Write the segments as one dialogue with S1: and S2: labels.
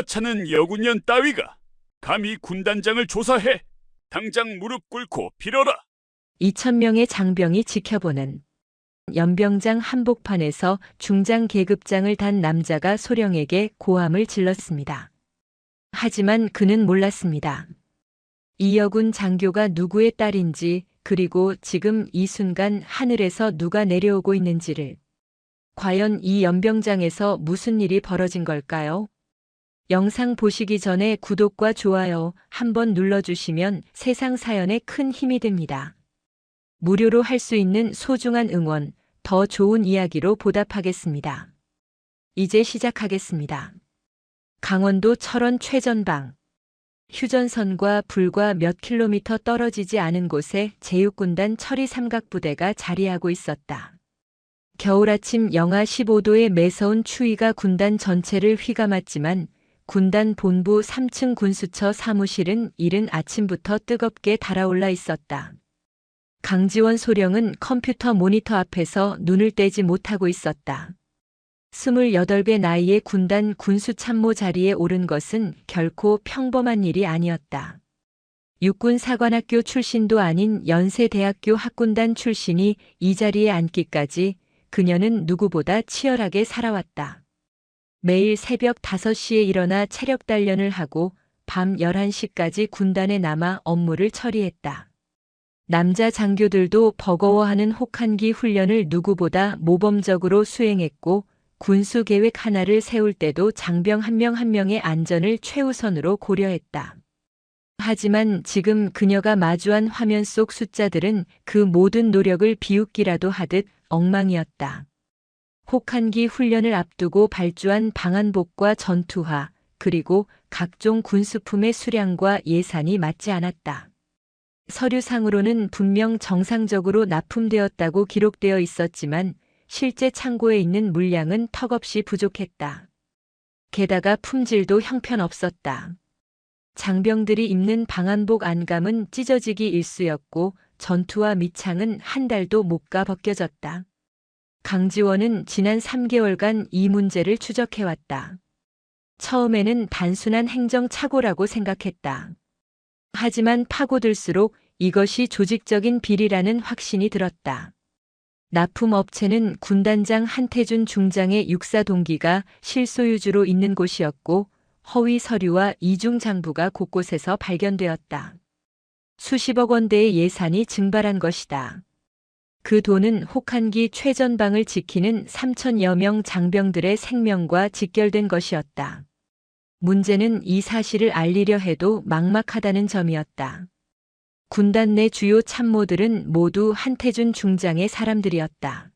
S1: 하찮은 여군년 따위가 감히 군단장을 조사해. 당장 무릎 꿇고 빌어라.
S2: 2,000명의 장병이 지켜보는 연병장 한복판에서 중장 계급장을 단 남자가 소령에게 고함을 질렀습니다. 하지만 그는 몰랐습니다. 이여군 장교가 누구의 딸인지, 그리고 지금 이 순간 하늘에서 누가 내려오고 있는지를. 과연 이 연병장에서 무슨 일이 벌어진 걸까요? 영상 보시기 전에 구독과 좋아요 한번 눌러주시면 세상 사연에 큰 힘이 됩니다. 무료로 할 수 있는 소중한 응원, 더 좋은 이야기로 보답하겠습니다. 이제 시작하겠습니다. 강원도 철원 최전방. 휴전선과 불과 몇 킬로미터 떨어지지 않은 곳에 제육군단 철이 삼각부대가 자리하고 있었다. 겨울 아침 영하 15도의 매서운 추위가 군단 전체를 휘감았지만 군단 본부 3층 군수처 사무실은 이른 아침부터 뜨겁게 달아올라 있었다. 강지원 소령은 컴퓨터 모니터 앞에서 눈을 떼지 못하고 있었다. 28배 나이의 군단 군수참모 자리에 오른 것은 결코 평범한 일이 아니었다. 육군사관학교 출신도 아닌 연세대학교 학군단 출신이 이 자리에 앉기까지 그녀는 누구보다 치열하게 살아왔다. 매일 새벽 5시에 일어나 체력 단련을 하고 밤 11시까지 군단에 남아 업무를 처리했다. 남자 장교들도 버거워하는 혹한기 훈련을 누구보다 모범적으로 수행했고 군수 계획 하나를 세울 때도 장병 한 명 한 명의 안전을 최우선으로 고려했다. 하지만 지금 그녀가 마주한 화면 속 숫자들은 그 모든 노력을 비웃기라도 하듯 엉망이었다. 혹한기 훈련을 앞두고 발주한 방한복과 전투화, 그리고 각종 군수품의 수량과 예산이 맞지 않았다. 서류상으로는 분명 정상적으로 납품되었다고 기록되어 있었지만 실제 창고에 있는 물량은 턱없이 부족했다. 게다가 품질도 형편없었다. 장병들이 입는 방한복 안감은 찢어지기 일쑤였고 전투화 밑창은 한 달도 못 가 벗겨졌다. 강지원은 지난 3개월간 이 문제를 추적해왔다. 처음에는 단순한 행정착오라고 생각했다. 하지만 파고들수록 이것이 조직적인 비리라는 확신이 들었다. 납품업체는 군단장 한태준 중장의 육사 동기가 실소유주로 있는 곳이었고 허위 서류와 이중 장부가 곳곳에서 발견되었다. 수십억 원대의 예산이 증발한 것이다. 그 돈은 혹한기 최전방을 지키는 3,000여 명 장병들의 생명과 직결된 것이었다. 문제는 이 사실을 알리려 해도 막막하다는 점이었다. 군단 내 주요 참모들은 모두 한태준 중장의 사람들이었다.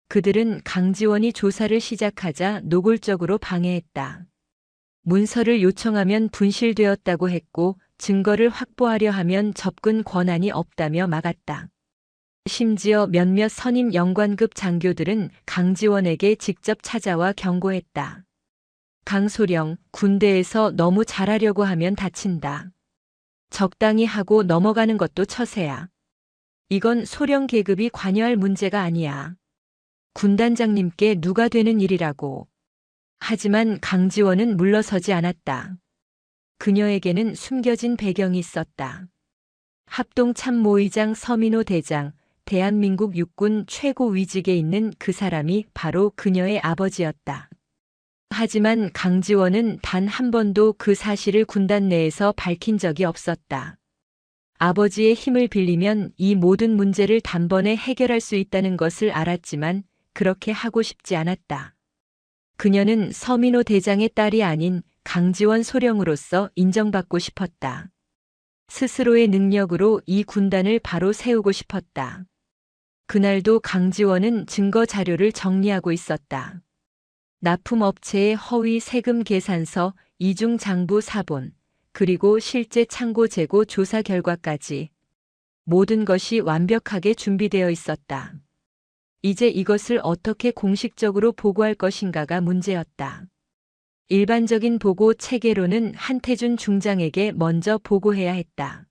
S2: 그들은 강지원이 조사를 시작하자 노골적으로 방해했다. 문서를 요청하면 분실되었다고 했고 증거를 확보하려 하면 접근 권한이 없다며 막았다. 심지어 몇몇 선임 영관급 장교들은 강지원에게 직접 찾아와 경고했다. 강소령, 군대에서 너무 잘하려고 하면 다친다. 적당히 하고 넘어가는 것도 처세야. 이건 소령 계급이 관여할 문제가 아니야. 군단장님께 누가 되는 일이라고. 하지만 강지원은 물러서지 않았다. 그녀에게는 숨겨진 배경이 있었다. 합동참모의장 서민호 대장, 대한민국 육군 최고위직에 있는 그 사람이 바로 그녀의 아버지였다. 하지만 강지원은 단 한 번도 그 사실을 군단 내에서 밝힌 적이 없었다. 아버지의 힘을 빌리면 이 모든 문제를 단번에 해결할 수 있다는 것을 알았지만 그렇게 하고 싶지 않았다. 그녀는 서민호 대장의 딸이 아닌 강지원 소령으로서 인정받고 싶었다. 스스로의 능력으로 이 군단을 바로 세우고 싶었다. 그날도 강지원은 증거 자료를 정리하고 있었다. 납품업체의 허위 세금 계산서, 이중 장부 사본, 그리고 실제 창고 재고 조사 결과까지 모든 것이 완벽하게 준비되어 있었다. 이제 이것을 어떻게 공식적으로 보고할 것인가가 문제였다. 일반적인 보고 체계로는 한태준 중장에게 먼저 보고해야 했다.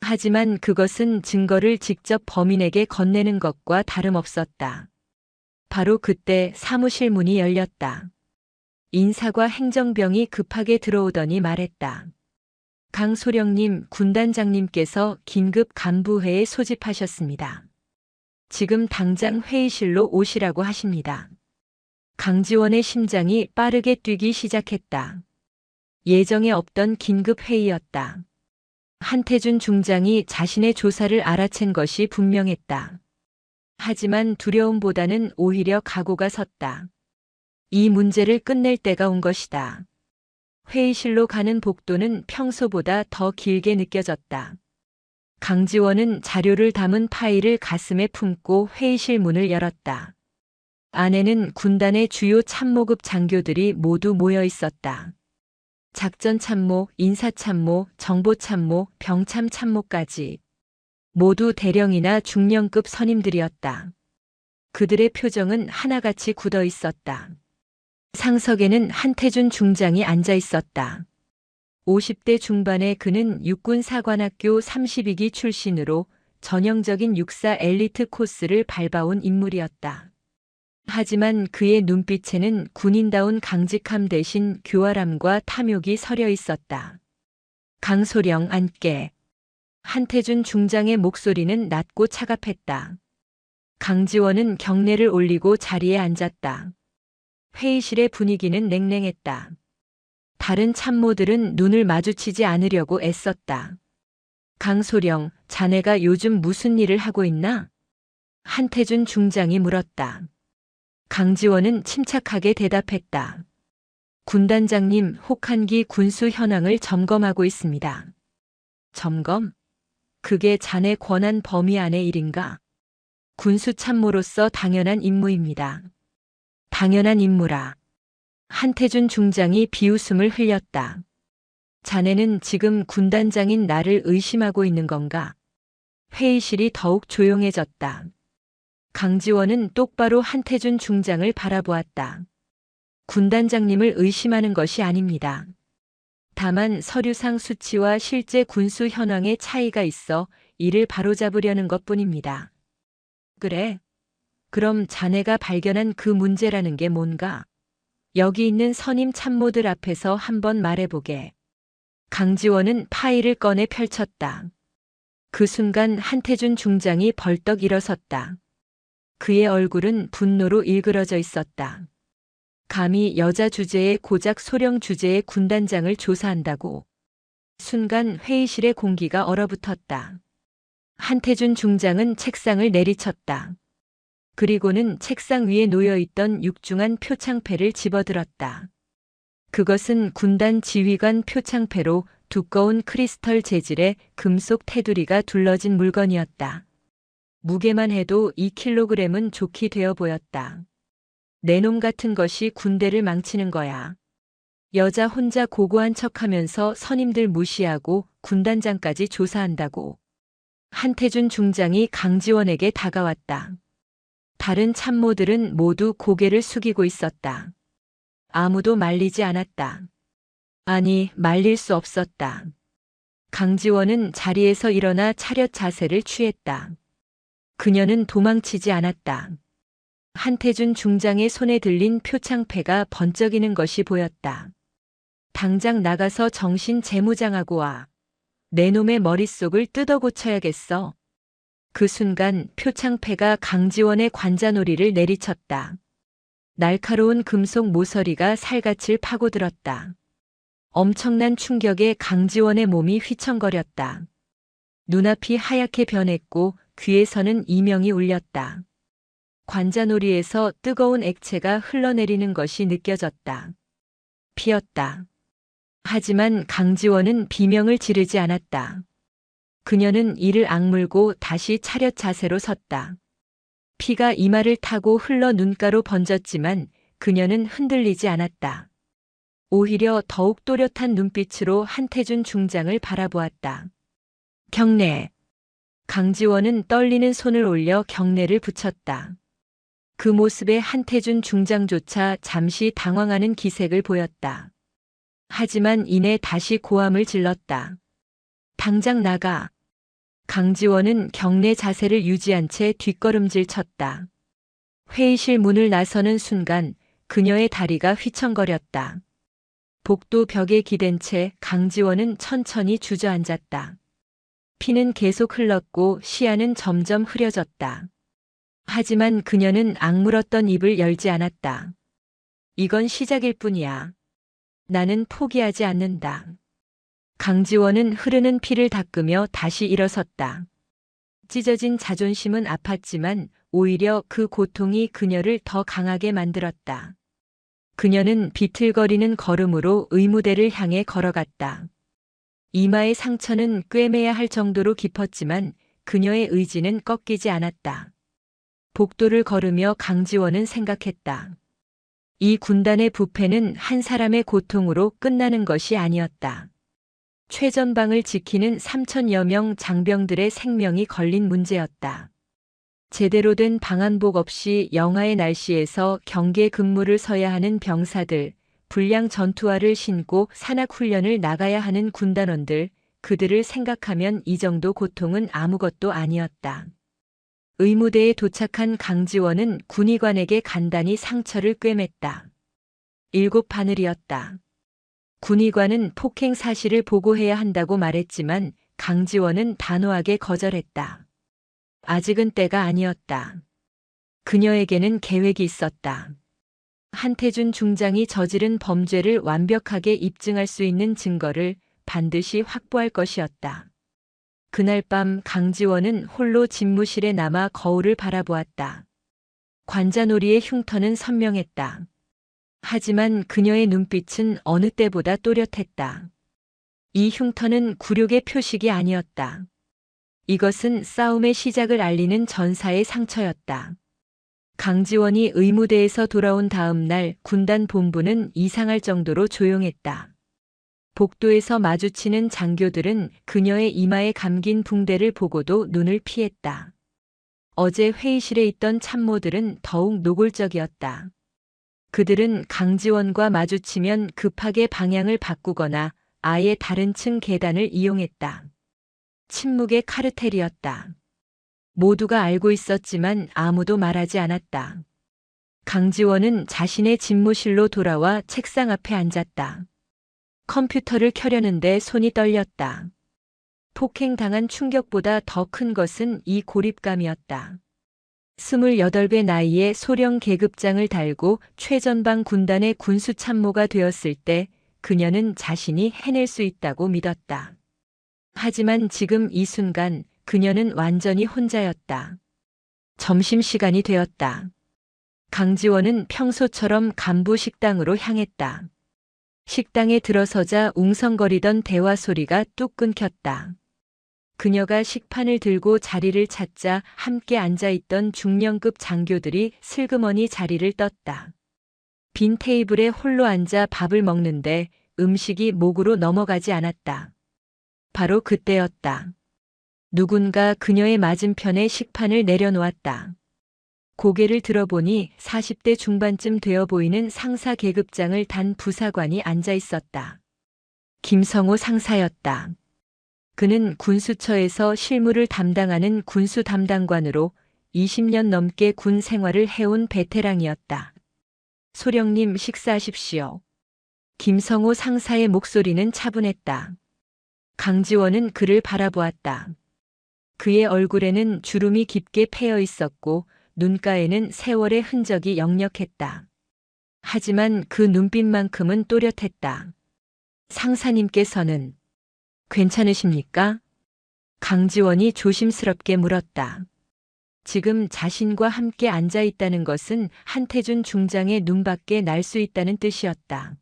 S2: 하지만 그것은 증거를 직접 범인에게 건네는 것과 다름없었다. 바로 그때 사무실 문이 열렸다. 인사과 행정병이 급하게 들어오더니 말했다. 강소령님, 군단장님께서 긴급 간부회에 소집하셨습니다. 지금 당장 회의실로 오시라고 하십니다. 강지원의 심장이 빠르게 뛰기 시작했다. 예정에 없던 긴급 회의였다. 한태준 중장이 자신의 조사를 알아챈 것이 분명했다. 하지만 두려움보다는 오히려 각오가 섰다. 이 문제를 끝낼 때가 온 것이다. 회의실로 가는 복도는 평소보다 더 길게 느껴졌다. 강지원은 자료를 담은 파일을 가슴에 품고 회의실 문을 열었다. 안에는 군단의 주요 참모급 장교들이 모두 모여 있었다. 작전참모, 인사참모, 정보참모, 병참참모까지 모두 대령이나 중령급 선임들이었다. 그들의 표정은 하나같이 굳어 있었다. 상석에는 한태준 중장이 앉아 있었다. 50대 중반의 그는 육군사관학교 32기 출신으로 전형적인 육사 엘리트 코스를 밟아온 인물이었다. 하지만 그의 눈빛에는 군인다운 강직함 대신 교활함과 탐욕이 서려 있었다. 강소령 앉게. 한태준 중장의 목소리는 낮고 차갑했다. 강지원은 경례를 올리고 자리에 앉았다. 회의실의 분위기는 냉랭했다. 다른 참모들은 눈을 마주치지 않으려고 애썼다. 강소령, 자네가 요즘 무슨 일을 하고 있나? 한태준 중장이 물었다. 강지원은 침착하게 대답했다. 군단장님, 혹한기 군수 현황을 점검하고 있습니다. 점검? 그게 자네 권한 범위 안의 일인가? 군수 참모로서 당연한 임무입니다. 당연한 임무라. 한태준 중장이 비웃음을 흘렸다. 자네는 지금 군단장인 나를 의심하고 있는 건가? 회의실이 더욱 조용해졌다. 강지원은 똑바로 한태준 중장을 바라보았다. 군단장님을 의심하는 것이 아닙니다. 다만 서류상 수치와 실제 군수 현황의 차이가 있어 이를 바로잡으려는 것뿐입니다. 그래? 그럼 자네가 발견한 그 문제라는 게 뭔가? 여기 있는 선임 참모들 앞에서 한번 말해보게. 강지원은 파일을 꺼내 펼쳤다. 그 순간 한태준 중장이 벌떡 일어섰다. 그의 얼굴은 분노로 일그러져 있었다. 감히 여자 주제에 고작 소령 주제의 군단장을 조사한다고. 순간 회의실의 공기가 얼어붙었다. 한태준 중장은 책상을 내리쳤다. 그리고는 책상 위에 놓여있던 육중한 표창패를 집어들었다. 그것은 군단 지휘관 표창패로 두꺼운 크리스털 재질의 금속 테두리가 둘러진 물건이었다. 무게만 해도 2kg은 좋게 되어 보였다. 내 놈 같은 것이 군대를 망치는 거야. 여자 혼자 고고한 척하면서 선임들 무시하고 군단장까지 조사한다고. 한태준 중장이 강지원에게 다가왔다. 다른 참모들은 모두 고개를 숙이고 있었다. 아무도 말리지 않았다. 아니, 말릴 수 없었다. 강지원은 자리에서 일어나 차렷 자세를 취했다. 그녀는 도망치지 않았다. 한태준 중장의 손에 들린 표창패가 번쩍이는 것이 보였다. 당장 나가서 정신 재무장하고 와. 내 놈의 머릿속을 뜯어 고쳐야겠어. 그 순간 표창패가 강지원의 관자놀이를 내리쳤다. 날카로운 금속 모서리가 살갗을 파고들었다. 엄청난 충격에 강지원의 몸이 휘청거렸다. 눈앞이 하얗게 변했고 귀에서는 이명이 울렸다. 관자놀이에서 뜨거운 액체가 흘러내리는 것이 느껴졌다. 피었다. 하지만 강지원은 비명을 지르지 않았다. 그녀는 이를 악물고 다시 차렷 자세로 섰다. 피가 이마를 타고 흘러 눈가로 번졌지만 그녀는 흔들리지 않았다. 오히려 더욱 또렷한 눈빛으로 한태준 중장을 바라보았다. 경례. 강지원은 떨리는 손을 올려 경례를 붙였다. 그 모습에 한태준 중장조차 잠시 당황하는 기색을 보였다. 하지만 이내 다시 고함을 질렀다. 당장 나가. 강지원은 경례 자세를 유지한 채 뒷걸음질 쳤다. 회의실 문을 나서는 순간 그녀의 다리가 휘청거렸다. 복도 벽에 기댄 채 강지원은 천천히 주저앉았다. 피는 계속 흘렀고 시야는 점점 흐려졌다. 하지만 그녀는 악물었던 입을 열지 않았다. 이건 시작일 뿐이야. 나는 포기하지 않는다. 강지원은 흐르는 피를 닦으며 다시 일어섰다. 찢어진 자존심은 아팠지만 오히려 그 고통이 그녀를 더 강하게 만들었다. 그녀는 비틀거리는 걸음으로 의무대를 향해 걸어갔다. 이마의 상처는 꿰매야 할 정도로 깊었지만 그녀의 의지는 꺾이지 않았다. 복도를 걸으며 강지원은 생각했다. 이 군단의 부패는 한 사람의 고통으로 끝나는 것이 아니었다. 최전방을 지키는 3천여 명 장병들의 생명이 걸린 문제였다. 제대로 된 방한복 없이 영하의 날씨에서 경계 근무를 서야 하는 병사들, 불량 전투화를 신고 산악훈련을 나가야 하는 군단원들, 그들을 생각하면 이 정도 고통은 아무것도 아니었다. 의무대에 도착한 강지원은 군의관에게 간단히 상처를 꿰맸다. 7바늘이었다. 군의관은 폭행 사실을 보고해야 한다고 말했지만 강지원은 단호하게 거절했다. 아직은 때가 아니었다. 그녀에게는 계획이 있었다. 한태준 중장이 저지른 범죄를 완벽하게 입증할 수 있는 증거를 반드시 확보할 것이었다. 그날 밤 강지원은 홀로 집무실에 남아 거울을 바라보았다. 관자놀이의 흉터는 선명했다. 하지만 그녀의 눈빛은 어느 때보다 또렷했다. 이 흉터는 굴욕의 표식이 아니었다. 이것은 싸움의 시작을 알리는 전사의 상처였다. 강지원이 의무대에서 돌아온 다음 날 군단 본부는 이상할 정도로 조용했다. 복도에서 마주치는 장교들은 그녀의 이마에 감긴 붕대를 보고도 눈을 피했다. 어제 회의실에 있던 참모들은 더욱 노골적이었다. 그들은 강지원과 마주치면 급하게 방향을 바꾸거나 아예 다른 층 계단을 이용했다. 침묵의 카르텔이었다. 모두가 알고 있었지만 아무도 말하지 않았다. 강지원은 자신의 집무실로 돌아와 책상 앞에 앉았다. 컴퓨터를 켜려는데 손이 떨렸다. 폭행당한 충격보다 더 큰 것은 이 고립감이었다. 28배 나이에 소령 계급장을 달고 최전방 군단의 군수참모가 되었을 때 그녀는 자신이 해낼 수 있다고 믿었다. 하지만 지금 이 순간 그녀는 완전히 혼자였다. 점심시간이 되었다. 강지원은 평소처럼 간부 식당으로 향했다. 식당에 들어서자 웅성거리던 대화 소리가 뚝 끊겼다. 그녀가 식판을 들고 자리를 찾자 함께 앉아있던 중령급 장교들이 슬그머니 자리를 떴다. 빈 테이블에 홀로 앉아 밥을 먹는데 음식이 목으로 넘어가지 않았다. 바로 그때였다. 누군가 그녀의 맞은편에 식판을 내려놓았다. 고개를 들어보니 40대 중반쯤 되어 보이는 상사 계급장을 단 부사관이 앉아 있었다. 김성호 상사였다. 그는 군수처에서 실무를 담당하는 군수 담당관으로 20년 넘게 군 생활을 해온 베테랑이었다. 소령님 식사하십시오. 김성호 상사의 목소리는 차분했다. 강지원은 그를 바라보았다. 그의 얼굴에는 주름이 깊게 패여 있었고 눈가에는 세월의 흔적이 역력했다. 하지만 그 눈빛만큼은 또렷했다. 상사님께서는 괜찮으십니까? 강지원이 조심스럽게 물었다. 지금 자신과 함께 앉아 있다는 것은 한태준 중장의 눈밖에 날 수 있다는 뜻이었다.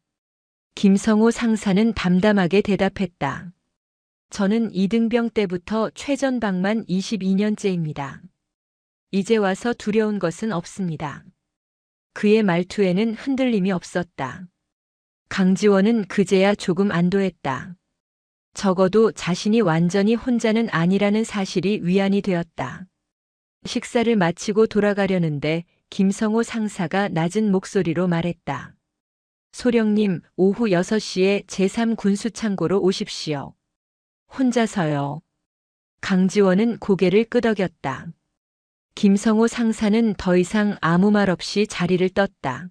S2: 김성호 상사는 담담하게 대답했다. 저는 이등병 때부터 최전방만 22년째입니다. 이제 와서 두려운 것은 없습니다. 그의 말투에는 흔들림이 없었다. 강지원은 그제야 조금 안도했다. 적어도 자신이 완전히 혼자는 아니라는 사실이 위안이 되었다. 식사를 마치고 돌아가려는데 김성호 상사가 낮은 목소리로 말했다. 소령님, 오후 6시에 제3군수창고로 오십시오. 혼자서요. 강지원은 고개를 끄덕였다. 김성호 상사는 더 이상 아무 말 없이 자리를 떴다.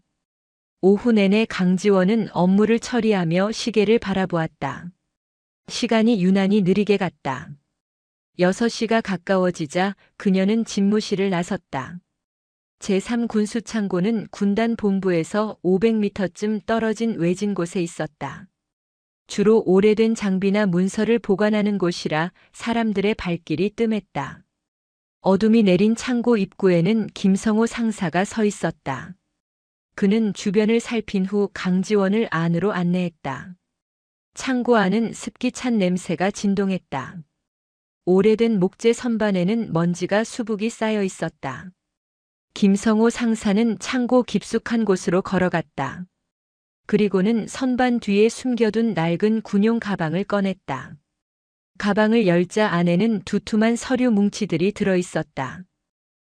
S2: 오후 내내 강지원은 업무를 처리하며 시계를 바라보았다. 시간이 유난히 느리게 갔다. 6시가 가까워지자 그녀는 집무실을 나섰다. 제3군수창고는 군단 본부에서 500m쯤 떨어진 외진 곳에 있었다. 주로 오래된 장비나 문서를 보관하는 곳이라 사람들의 발길이 뜸했다. 어둠이 내린 창고 입구에는 김성호 상사가 서 있었다. 그는 주변을 살핀 후 강지원을 안으로 안내했다. 창고 안은 습기 찬 냄새가 진동했다. 오래된 목재 선반에는 먼지가 수북이 쌓여 있었다. 김성호 상사는 창고 깊숙한 곳으로 걸어갔다. 그리고는 선반 뒤에 숨겨둔 낡은 군용 가방을 꺼냈다. 가방을 열자 안에는 두툼한 서류 뭉치들이 들어있었다.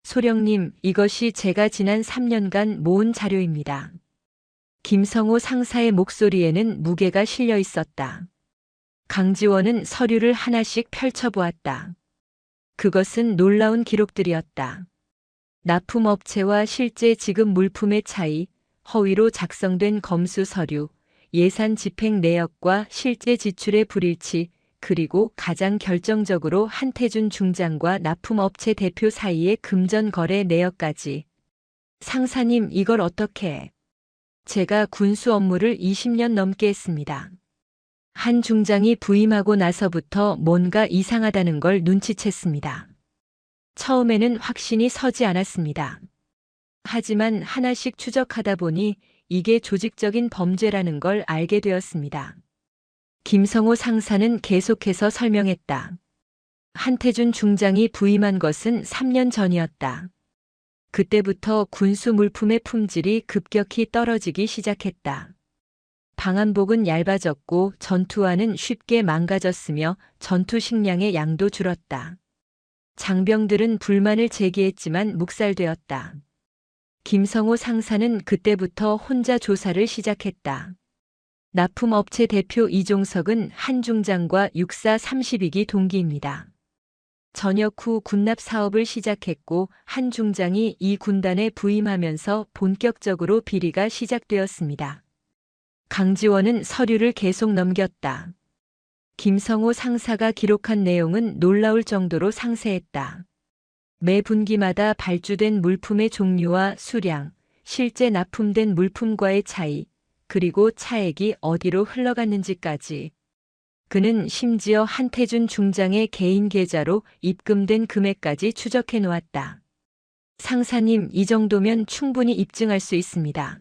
S2: 소령님, 이것이 제가 지난 3년간 모은 자료입니다. 김성호 상사의 목소리에는 무게가 실려 있었다. 강지원은 서류를 하나씩 펼쳐보았다. 그것은 놀라운 기록들이었다. 납품업체와 실제 지급 물품의 차이, 허위로 작성된 검수 서류, 예산 집행 내역과 실제 지출의 불일치, 그리고 가장 결정적으로 한태준 중장과 납품업체 대표 사이의 금전 거래 내역까지. 상사님, 이걸 어떻게? 제가 군수 업무를 20년 넘게 했습니다. 한 중장이 부임하고 나서부터 뭔가 이상하다는 걸 눈치챘습니다. 처음에는 확신이 서지 않았습니다. 하지만 하나씩 추적하다 보니 이게 조직적인 범죄라는 걸 알게 되었습니다. 김성호 상사는 계속해서 설명했다. 한태준 중장이 부임한 것은 3년 전이었다. 그때부터 군수 물품의 품질이 급격히 떨어지기 시작했다. 방한복은 얇아졌고 전투화는 쉽게 망가졌으며 전투 식량의 양도 줄었다. 장병들은 불만을 제기했지만 묵살되었다. 김성호 상사는 그때부터 혼자 조사를 시작했다. 납품업체 대표 이종석은 한 중장과 육사 32기 동기입니다. 전역 후 군납 사업을 시작했고 한 중장이 이 군단에 부임하면서 본격적으로 비리가 시작되었습니다. 강지원은 서류를 계속 넘겼다. 김성호 상사가 기록한 내용은 놀라울 정도로 상세했다. 매 분기마다 발주된 물품의 종류와 수량, 실제 납품된 물품과의 차이, 그리고 차액이 어디로 흘러갔는지까지. 그는 심지어 한태준 중장의 개인 계좌로 입금된 금액까지 추적해 놓았다. 상사님, 이 정도면 충분히 입증할 수 있습니다.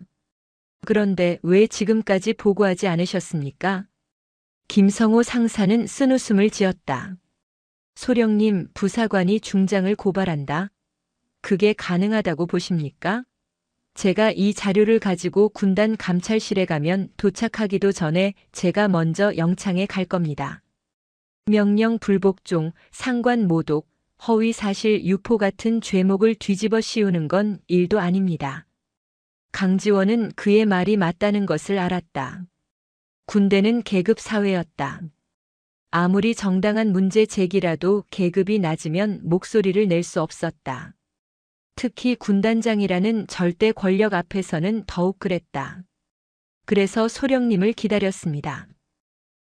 S2: 그런데 왜 지금까지 보고하지 않으셨습니까? 김성호 상사는 쓴웃음을 지었다. 소령님, 부사관이 중장을 고발한다? 그게 가능하다고 보십니까? 제가 이 자료를 가지고 군단 감찰실에 가면 도착하기도 전에 제가 먼저 영창에 갈 겁니다. 명령 불복종, 상관 모독, 허위 사실 유포 같은 죄목을 뒤집어 씌우는 건 일도 아닙니다. 강지원은 그의 말이 맞다는 것을 알았다. 군대는 계급 사회였다. 아무리 정당한 문제 제기라도 계급이 낮으면 목소리를 낼 수 없었다. 특히 군단장이라는 절대 권력 앞에서는 더욱 그랬다. 그래서 소령님을 기다렸습니다.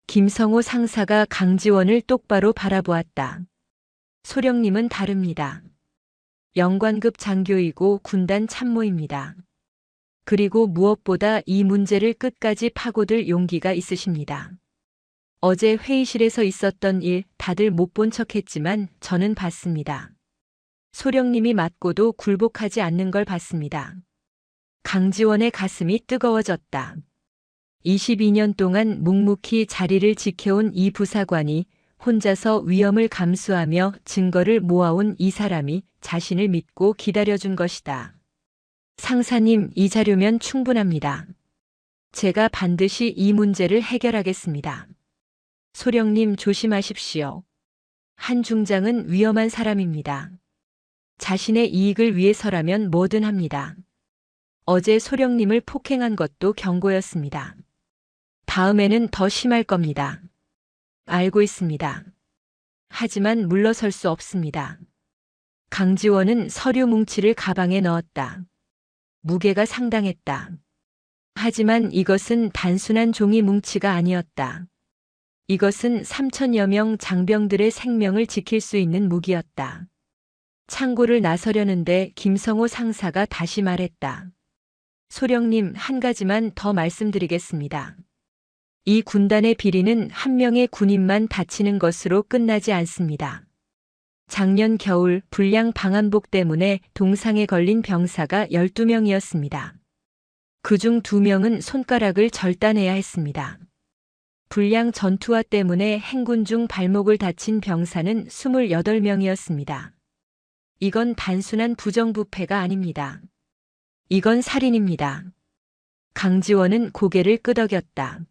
S2: 김성호 상사가 강지원을 똑바로 바라보았다. 소령님은 다릅니다. 영관급 장교이고 군단 참모입니다. 그리고 무엇보다 이 문제를 끝까지 파고들 용기가 있으십니다. 어제 회의실에서 있었던 일 다들 못 본 척했지만 저는 봤습니다. 소령님이 맞고도 굴복하지 않는 걸 봤습니다. 강지원의 가슴이 뜨거워졌다. 22년 동안 묵묵히 자리를 지켜온 이 부사관이 혼자서 위험을 감수하며 증거를 모아온 이 사람이 자신을 믿고 기다려준 것이다. 상사님, 이 자료면 충분합니다. 제가 반드시 이 문제를 해결하겠습니다. 소령님, 조심하십시오. 한 중장은 위험한 사람입니다. 자신의 이익을 위해서라면 뭐든 합니다. 어제 소령님을 폭행한 것도 경고였습니다. 다음에는 더 심할 겁니다. 알고 있습니다. 하지만 물러설 수 없습니다. 강지원은 서류 뭉치를 가방에 넣었다. 무게가 상당했다. 하지만 이것은 단순한 종이 뭉치가 아니었다. 이것은 3천여 명 장병들의 생명을 지킬 수 있는 무기였다. 창고를 나서려는데 김성호 상사가 다시 말했다. 소령님, 한 가지만 더 말씀드리겠습니다. 이 군단의 비리는 한 명의 군인만 다치는 것으로 끝나지 않습니다. 작년 겨울 불량 방한복 때문에 동상에 걸린 병사가 12명이었습니다. 그중 2명은 손가락을 절단해야 했습니다. 불량 전투화 때문에 행군 중 발목을 다친 병사는 28명이었습니다. 이건 단순한 부정부패가 아닙니다. 이건 살인입니다. 강지원은 고개를 끄덕였다.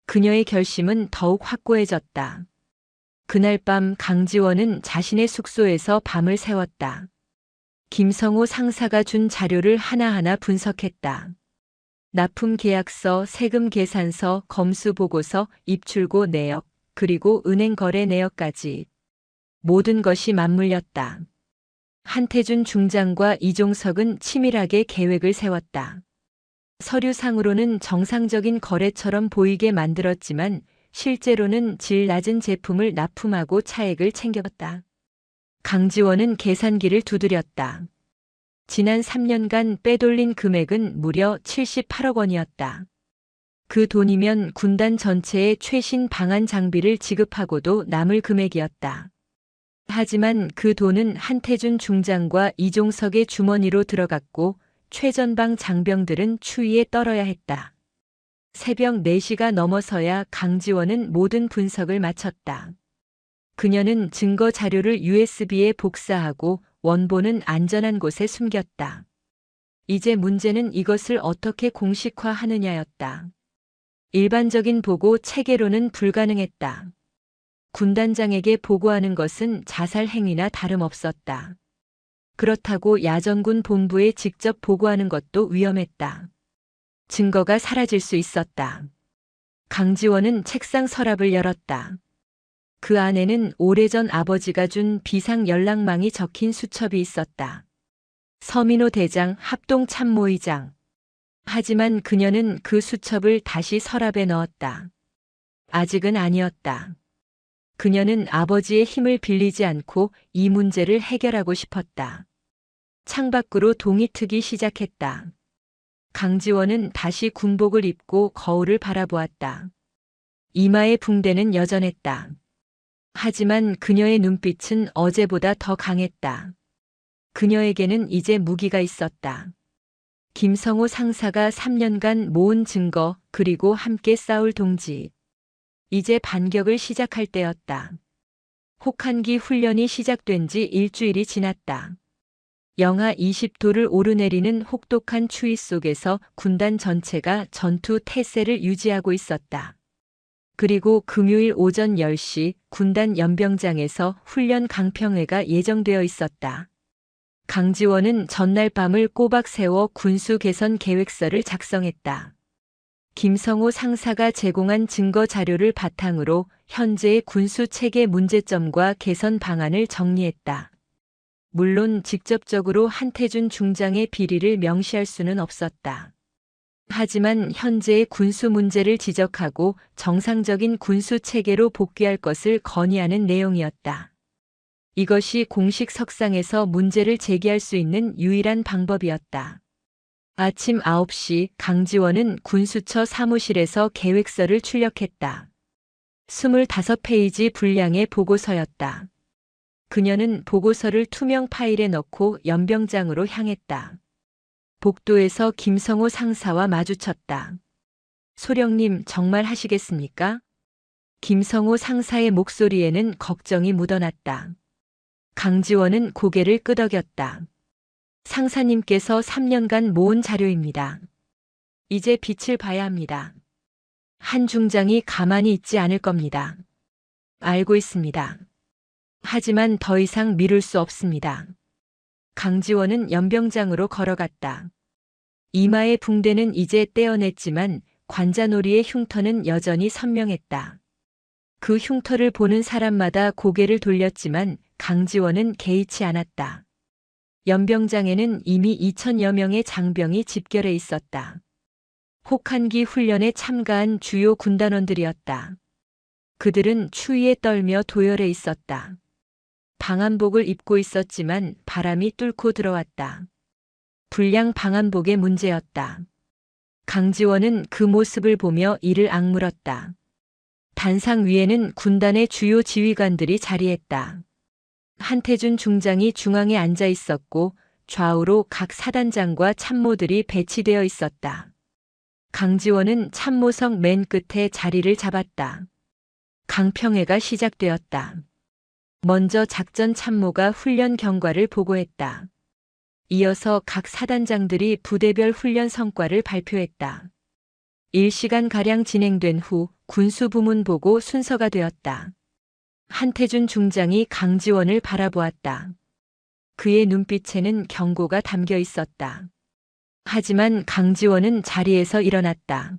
S2: 그녀의 결심은 더욱 확고해졌다. 그날 밤 강지원은 자신의 숙소에서 밤을 새웠다. 김성호 상사가 준 자료를 하나하나 분석했다. 납품 계약서, 세금 계산서, 검수 보고서, 입출고 내역, 그리고 은행 거래 내역까지 모든 것이 맞물렸다. 한태준 중장과 이종석은 치밀하게 계획을 세웠다. 서류상으로는 정상적인 거래처럼 보이게 만들었지만 실제로는 질 낮은 제품을 납품하고 차액을 챙겼다. 강지원은 계산기를 두드렸다. 지난 3년간 빼돌린 금액은 무려 78억 원이었다. 그 돈이면 군단 전체에 최신 방한 장비를 지급하고도 남을 금액이었다. 하지만 그 돈은 한태준 중장과 이종석의 주머니로 들어갔고 최전방 장병들은 추위에 떨어야 했다. 새벽 4시가 넘어서야 강지원은 모든 분석을 마쳤다. 그녀는 증거 자료를 USB에 복사하고 원본은 안전한 곳에 숨겼다. 이제 문제는 이것을 어떻게 공식화하느냐였다. 일반적인 보고 체계로는 불가능했다. 군단장에게 보고하는 것은 자살 행위나 다름없었다. 그렇다고 야전군 본부에 직접 보고하는 것도 위험했다. 증거가 사라질 수 있었다. 강지원은 책상 서랍을 열었다. 그 안에는 오래전 아버지가 준 비상 연락망이 적힌 수첩이 있었다. 서민호 대장 합동 참모의장. 하지만 그녀는 그 수첩을 다시 서랍에 넣었다. 아직은 아니었다. 그녀는 아버지의 힘을 빌리지 않고 이 문제를 해결하고 싶었다. 창밖으로 동이 트기 시작했다. 강지원은 다시 군복을 입고 거울을 바라보았다. 이마의 붕대는 여전했다. 하지만 그녀의 눈빛은 어제보다 더 강했다. 그녀에게는 이제 무기가 있었다. 김성호 상사가 3년간 모은 증거, 그리고 함께 싸울 동지. 이제 반격을 시작할 때였다. 혹한기 훈련이 시작된 지 일주일이 지났다. 영하 20도를 오르내리는 혹독한 추위 속에서 군단 전체가 전투 태세를 유지하고 있었다. 그리고 금요일 오전 10시 군단 연병장에서 훈련 강평회가 예정되어 있었다. 강지원은 전날 밤을 꼬박 세워 군수 개선 계획서를 작성했다. 김성호 상사가 제공한 증거 자료를 바탕으로 현재의 군수 체계 문제점과 개선 방안을 정리했다. 물론 직접적으로 한태준 중장의 비리를 명시할 수는 없었다. 하지만 현재의 군수 문제를 지적하고 정상적인 군수 체계로 복귀할 것을 건의하는 내용이었다. 이것이 공식 석상에서 문제를 제기할 수 있는 유일한 방법이었다. 아침 9시 강지원은 군수처 사무실에서 계획서를 출력했다. 25페이지 분량의 보고서였다. 그녀는 보고서를 투명 파일에 넣고 연병장으로 향했다. 복도에서 김성호 상사와 마주쳤다. 소령님, 정말 하시겠습니까? 김성호 상사의 목소리에는 걱정이 묻어났다. 강지원은 고개를 끄덕였다. 상사님께서 3년간 모은 자료입니다. 이제 빛을 봐야 합니다. 한 중장이 가만히 있지 않을 겁니다. 알고 있습니다. 하지만 더 이상 미룰 수 없습니다. 강지원은 연병장으로 걸어갔다. 이마의 붕대는 이제 떼어냈지만 관자놀이의 흉터는 여전히 선명했다. 그 흉터를 보는 사람마다 고개를 돌렸지만 강지원은 개의치 않았다. 연병장에는 이미 2천여 명의 장병이 집결해 있었다. 혹한기 훈련에 참가한 주요 군단원들이었다. 그들은 추위에 떨며 도열해 있었다. 방한복을 입고 있었지만 바람이 뚫고 들어왔다. 불량 방한복의 문제였다. 강지원은 그 모습을 보며 이를 악물었다. 단상 위에는 군단의 주요 지휘관들이 자리했다. 한태준 중장이 중앙에 앉아 있었고 좌우로 각 사단장과 참모들이 배치되어 있었다. 강지원은 참모석 맨 끝에 자리를 잡았다. 강평회가 시작되었다. 먼저 작전 참모가 훈련 경과를 보고했다. 이어서 각 사단장들이 부대별 훈련 성과를 발표했다. 1시간가량 진행된 후 군수부문 보고 순서가 되었다. 한태준 중장이 강지원을 바라보았다. 그의 눈빛에는 경고가 담겨 있었다. 하지만 강지원은 자리에서 일어났다.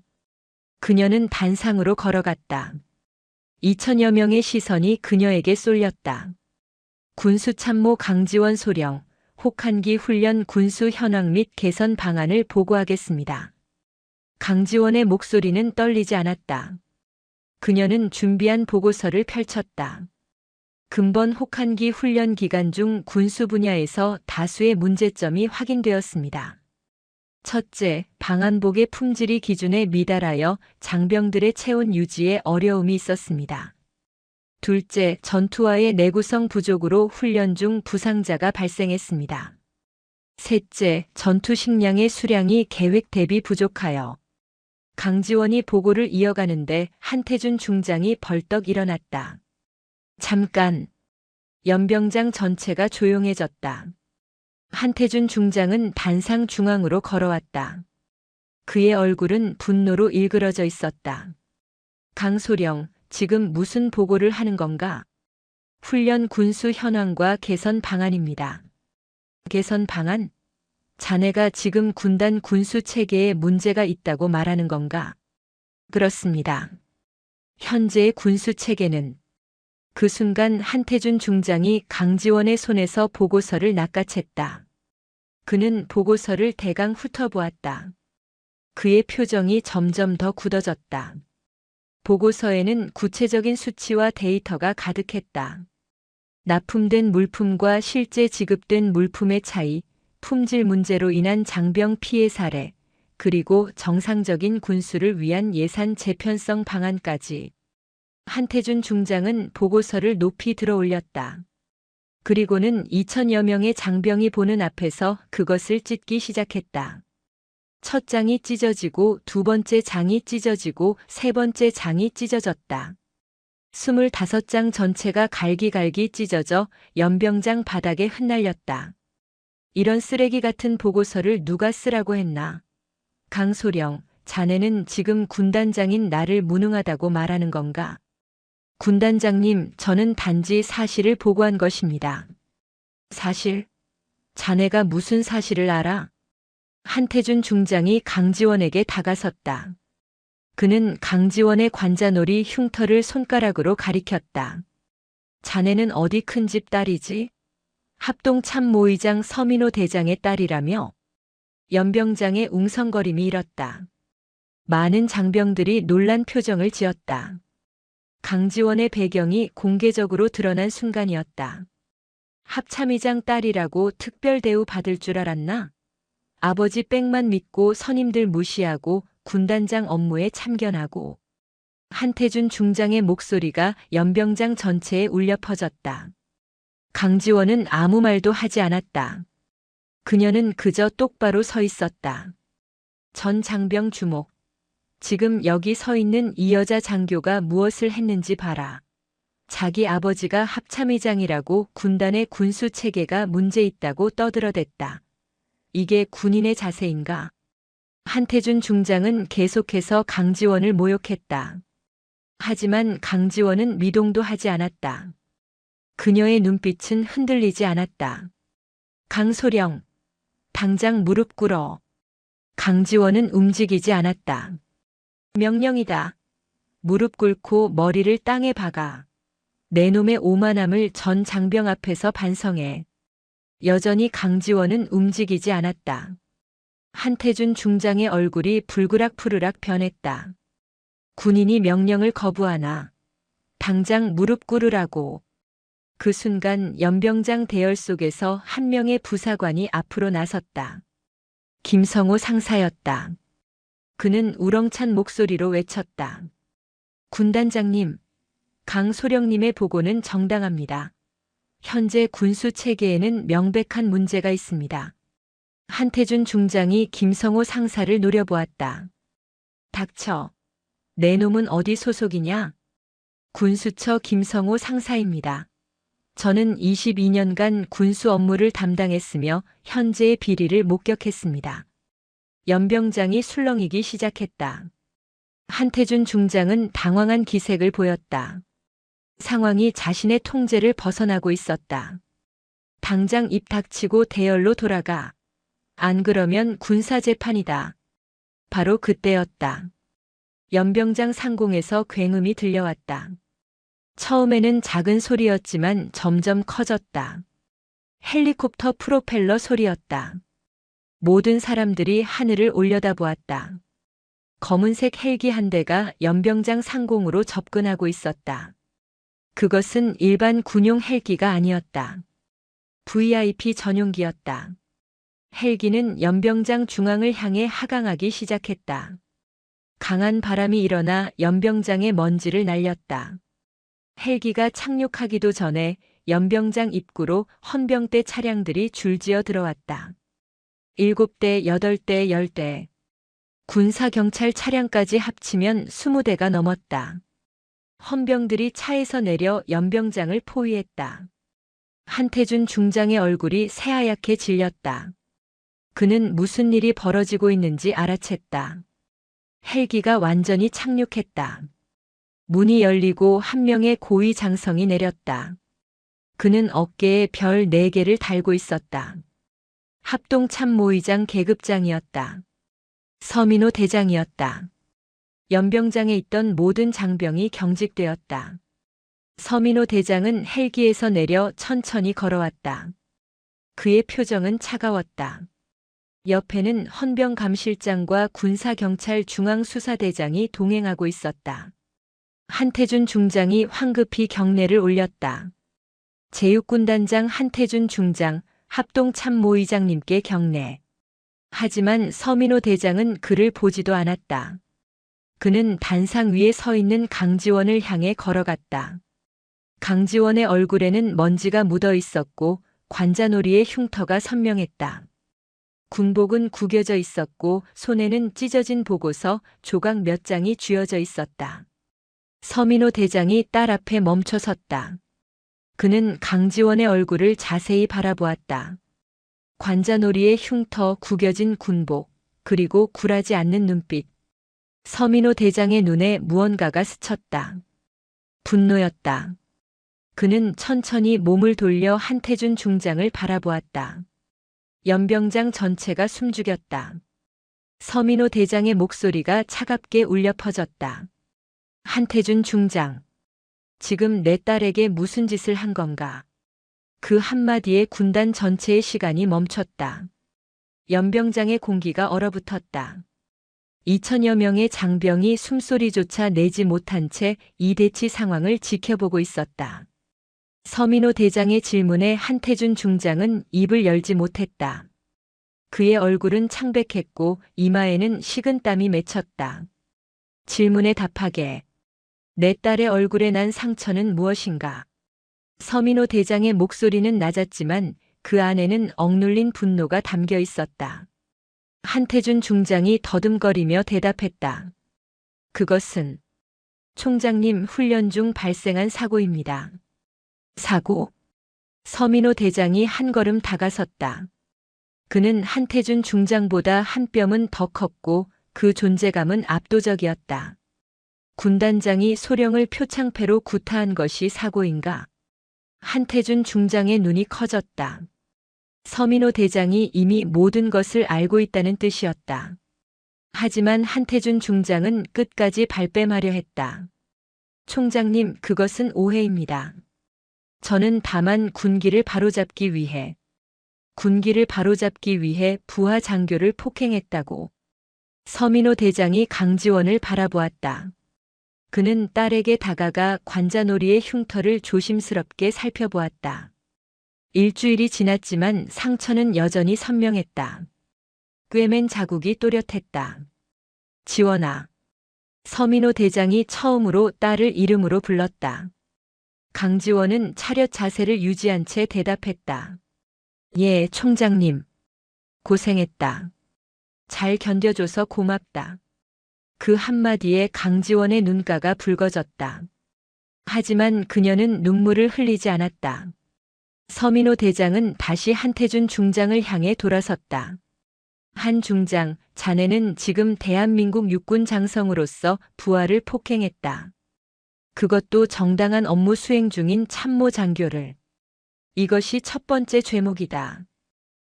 S2: 그녀는 단상으로 걸어갔다. 2천여 명의 시선이 그녀에게 쏠렸다. 군수참모 강지원 소령, 혹한기 훈련 군수 현황 및 개선 방안을 보고하겠습니다. 강지원의 목소리는 떨리지 않았다. 그녀는 준비한 보고서를 펼쳤다. 근본 혹한기 훈련 기간 중 군수 분야에서 다수의 문제점이 확인되었습니다. 첫째, 방한복의 품질이 기준에 미달하여 장병들의 체온 유지에 어려움이 있었습니다. 둘째, 전투화의 내구성 부족으로 훈련 중 부상자가 발생했습니다. 셋째, 전투 식량의 수량이 계획 대비 부족하여. 강지원이 보고를 이어가는데 한태준 중장이 벌떡 일어났다. 잠깐. 연병장 전체가 조용해졌다. 한태준 중장은 단상 중앙으로 걸어왔다. 그의 얼굴은 분노로 일그러져 있었다. 강소령, 지금 무슨 보고를 하는 건가? 훈련 군수 현황과 개선 방안입니다. 개선 방안? 자네가 지금 군단 군수 체계에 문제가 있다고 말하는 건가? 그렇습니다. 현재의 군수 체계는. 그 순간 한태준 중장이 강지원의 손에서 보고서를 낚아챘다. 그는 보고서를 대강 훑어보았다. 그의 표정이 점점 더 굳어졌다. 보고서에는 구체적인 수치와 데이터가 가득했다. 납품된 물품과 실제 지급된 물품의 차이, 품질 문제로 인한 장병 피해 사례, 그리고 정상적인 군수를 위한 예산 재편성 방안까지. 한태준 중장은 보고서를 높이 들어올렸다. 그리고는 2천여 명의 장병이 보는 앞에서 그것을 찢기 시작했다. 첫 장이 찢어지고 두 번째 장이 찢어지고 세 번째 장이 찢어졌다. 25장 전체가 갈기갈기 찢어져 연병장 바닥에 흩날렸다. 이런 쓰레기 같은 보고서를 누가 쓰라고 했나? 강소령, 자네는 지금 군단장인 나를 무능하다고 말하는 건가? 군단장님, 저는 단지 사실을 보고한 것입니다. 사실? 자네가 무슨 사실을 알아? 한태준 중장이 강지원에게 다가섰다. 그는 강지원의 관자놀이 흉터를 손가락으로 가리켰다. 자네는 어디 큰 집 딸이지? 합동참모의장 서민호 대장의 딸이라며? 연병장의 웅성거림이 일었다. 많은 장병들이 놀란 표정을 지었다. 강지원의 배경이 공개적으로 드러난 순간이었다. 합참의장 딸이라고 특별 대우 받을 줄 알았나? 아버지 빽만 믿고 선임들 무시하고 군단장 업무에 참견하고. 한태준 중장의 목소리가 연병장 전체에 울려 퍼졌다. 강지원은 아무 말도 하지 않았다. 그녀는 그저 똑바로 서 있었다. 전 장병 주목. 지금 여기 서 있는 이 여자 장교가 무엇을 했는지 봐라. 자기 아버지가 합참의장이라고 군단의 군수 체계가 문제 있다고 떠들어댔다. 이게 군인의 자세인가? 한태준 중장은 계속해서 강지원을 모욕했다. 하지만 강지원은 미동도 하지 않았다. 그녀의 눈빛은 흔들리지 않았다. 강소령, 당장 무릎 꿇어. 강지원은 움직이지 않았다. 명령이다. 무릎 꿇고 머리를 땅에 박아. 내 놈의 오만함을 전 장병 앞에서 반성해. 여전히 강지원은 움직이지 않았다. 한태준 중장의 얼굴이 불그락푸르락 변했다. 군인이 명령을 거부하나 당장 무릎 꿇으라고. 그 순간 연병장 대열 속에서 한 명의 부사관이 앞으로 나섰다. 김성호 상사였다. 그는 우렁찬 목소리로 외쳤다. 군단장님, 강소령님의 보고는 정당합니다. 현재 군수 체계에는 명백한 문제가 있습니다. 한태준 중장이 김성호 상사를 노려보았다. 닥쳐. 내 놈은 어디 소속이냐? 군수처 김성호 상사입니다. 저는 22년간 군수 업무를 담당했으며 현재의 비리를 목격했습니다. 연병장이 술렁이기 시작했다. 한태준 중장은 당황한 기색을 보였다. 상황이 자신의 통제를 벗어나고 있었다. 당장 입 닥치고 대열로 돌아가. 안 그러면 군사재판이다. 바로 그때였다. 연병장 상공에서 굉음이 들려왔다. 처음에는 작은 소리였지만 점점 커졌다. 헬리콥터 프로펠러 소리였다. 모든 사람들이 하늘을 올려다보았다. 검은색 헬기 한 대가 연병장 상공으로 접근하고 있었다. 그것은 일반 군용 헬기가 아니었다. VIP 전용기였다. 헬기는 연병장 중앙을 향해 하강하기 시작했다. 강한 바람이 일어나 연병장의 먼지를 날렸다. 헬기가 착륙하기도 전에 연병장 입구로 헌병대 차량들이 줄지어 들어왔다. 7대, 8대, 10대. 군사경찰 차량까지 합치면 20대가 넘었다. 헌병들이 차에서 내려 연병장을 포위했다. 한태준 중장의 얼굴이 새하얗게 질렸다. 그는 무슨 일이 벌어지고 있는지 알아챘다. 헬기가 완전히 착륙했다. 문이 열리고 한 명의 고위 장성이 내렸다. 그는 어깨에 별 4개를 달고 있었다. 합동참모의장 계급장이었다. 서민호 대장이었다. 연병장에 있던 모든 장병이 경직되었다. 서민호 대장은 헬기에서 내려 천천히 걸어왔다. 그의 표정은 차가웠다. 옆에는 헌병감실장과 군사경찰 중앙수사대장이 동행하고 있었다. 한태준 중장이 황급히 경례를 올렸다. 제육군단장 한태준 중장, 합동참모의장님께 경례. 하지만 서민호 대장은 그를 보지도 않았다. 그는 단상 위에 서 있는 강지원을 향해 걸어갔다. 강지원의 얼굴에는 먼지가 묻어 있었고 관자놀이의 흉터가 선명했다. 군복은 구겨져 있었고 손에는 찢어진 보고서 조각 몇 장이 쥐어져 있었다. 서민호 대장이 딸 앞에 멈춰 섰다. 그는 강지원의 얼굴을 자세히 바라보았다. 관자놀이의 흉터, 구겨진 군복, 그리고 굴하지 않는 눈빛. 서민호 대장의 눈에 무언가가 스쳤다. 분노였다. 그는 천천히 몸을 돌려 한태준 중장을 바라보았다. 연병장 전체가 숨죽였다. 서민호 대장의 목소리가 차갑게 울려 퍼졌다. 한태준 중장, 지금 내 딸에게 무슨 짓을 한 건가? 그 한마디에 군단 전체의 시간이 멈췄다. 연병장의 공기가 얼어붙었다. 2000여 명의 장병이 숨소리조차 내지 못한 채 이대치 상황을 지켜보고 있었다. 서민호 대장의 질문에 한태준 중장은 입을 열지 못했다. 그의 얼굴은 창백했고 이마에는 식은땀이 맺혔다. 질문에 답하게. 내 딸의 얼굴에 난 상처는 무엇인가? 서민호 대장의 목소리는 낮았지만 그 안에는 억눌린 분노가 담겨 있었다. 한태준 중장이 더듬거리며 대답했다. 그것은 총장님 훈련 중 발생한 사고입니다. 사고? 서민호 대장이 한 걸음 다가섰다. 그는 한태준 중장보다 한 뼘은 더 컸고 그 존재감은 압도적이었다. 군단장이 소령을 표창패로 구타한 것이 사고인가? 한태준 중장의 눈이 커졌다. 서민호 대장이 이미 모든 것을 알고 있다는 뜻이었다. 하지만 한태준 중장은 끝까지 발뺌하려 했다. 총장님, 그것은 오해입니다. 저는 다만 군기를 바로잡기 위해 군기를 바로잡기 위해 부하 장교를 폭행했다고. 서민호 대장이 강지원을 바라보았다. 그는 딸에게 다가가 관자놀이의 흉터를 조심스럽게 살펴보았다. 일주일이 지났지만 상처는 여전히 선명했다. 꿰맨 자국이 또렷했다. 지원아. 서민호 대장이 처음으로 딸을 이름으로 불렀다. 강지원은 차렷 자세를 유지한 채 대답했다. 예, 총장님. 고생했다. 잘 견뎌줘서 고맙다. 그 한마디에 강지원의 눈가가 붉어졌다. 하지만 그녀는 눈물을 흘리지 않았다. 서민호 대장은 다시 한태준 중장을 향해 돌아섰다. 한 중장, 자네는 지금 대한민국 육군 장성으로서 부하를 폭행했다. 그것도 정당한 업무 수행 중인 참모 장교를. 이것이 첫 번째 죄목이다.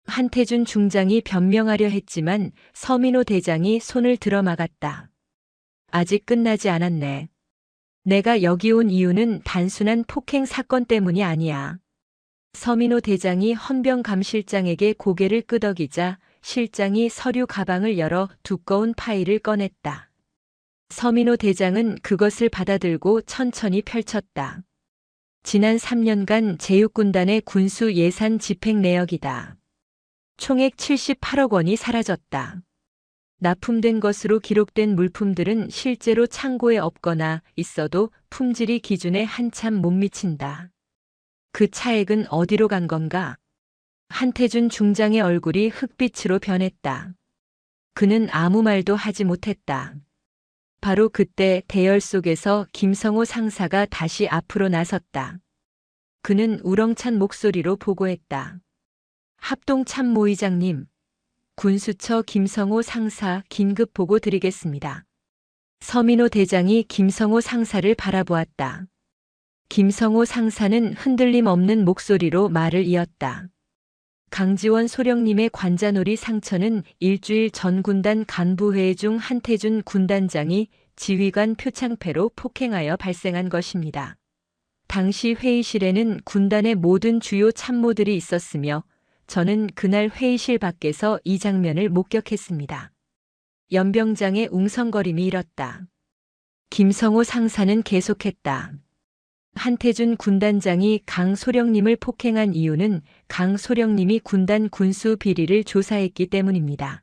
S2: 한태준 중장이 변명하려 했지만 서민호 대장이 손을 들어 막았다. 아직 끝나지 않았네. 내가 여기 온 이유는 단순한 폭행 사건 때문이 아니야. 서민호 대장이 헌병 감실장에게 고개를 끄덕이자 실장이 서류 가방을 열어 두꺼운 파일을 꺼냈다. 서민호 대장은 그것을 받아들고 천천히 펼쳤다. 지난 3년간 제육군단의 군수 예산 집행 내역이다. 총액 78억 원이 사라졌다. 납품된 것으로 기록된 물품들은 실제로 창고에 없거나 있어도 품질이 기준에 한참 못 미친다. 그 차액은 어디로 간 건가? 한태준 중장의 얼굴이 흑빛으로 변했다. 그는 아무 말도 하지 못했다. 바로 그때 대열 속에서 김성호 상사가 다시 앞으로 나섰다. 그는 우렁찬 목소리로 보고했다. 합동참모의장님, 군수처 김성호 상사 긴급 보고 드리겠습니다. 서민호 대장이 김성호 상사를 바라보았다. 김성호 상사는 흔들림 없는 목소리로 말을 이었다. 강지원 소령님의 관자놀이 상처는 일주일 전 군단 간부회의 중 한태준 군단장이 지휘관 표창패로 폭행하여 발생한 것입니다. 당시 회의실에는 군단의 모든 주요 참모들이 있었으며 저는 그날 회의실 밖에서 이 장면을 목격했습니다. 연병장의 웅성거림이 일었다. 김성호 상사는 계속했다. 한태준 군단장이 강 소령님을 폭행한 이유는 강 소령님이 군단 군수 비리를 조사했기 때문입니다.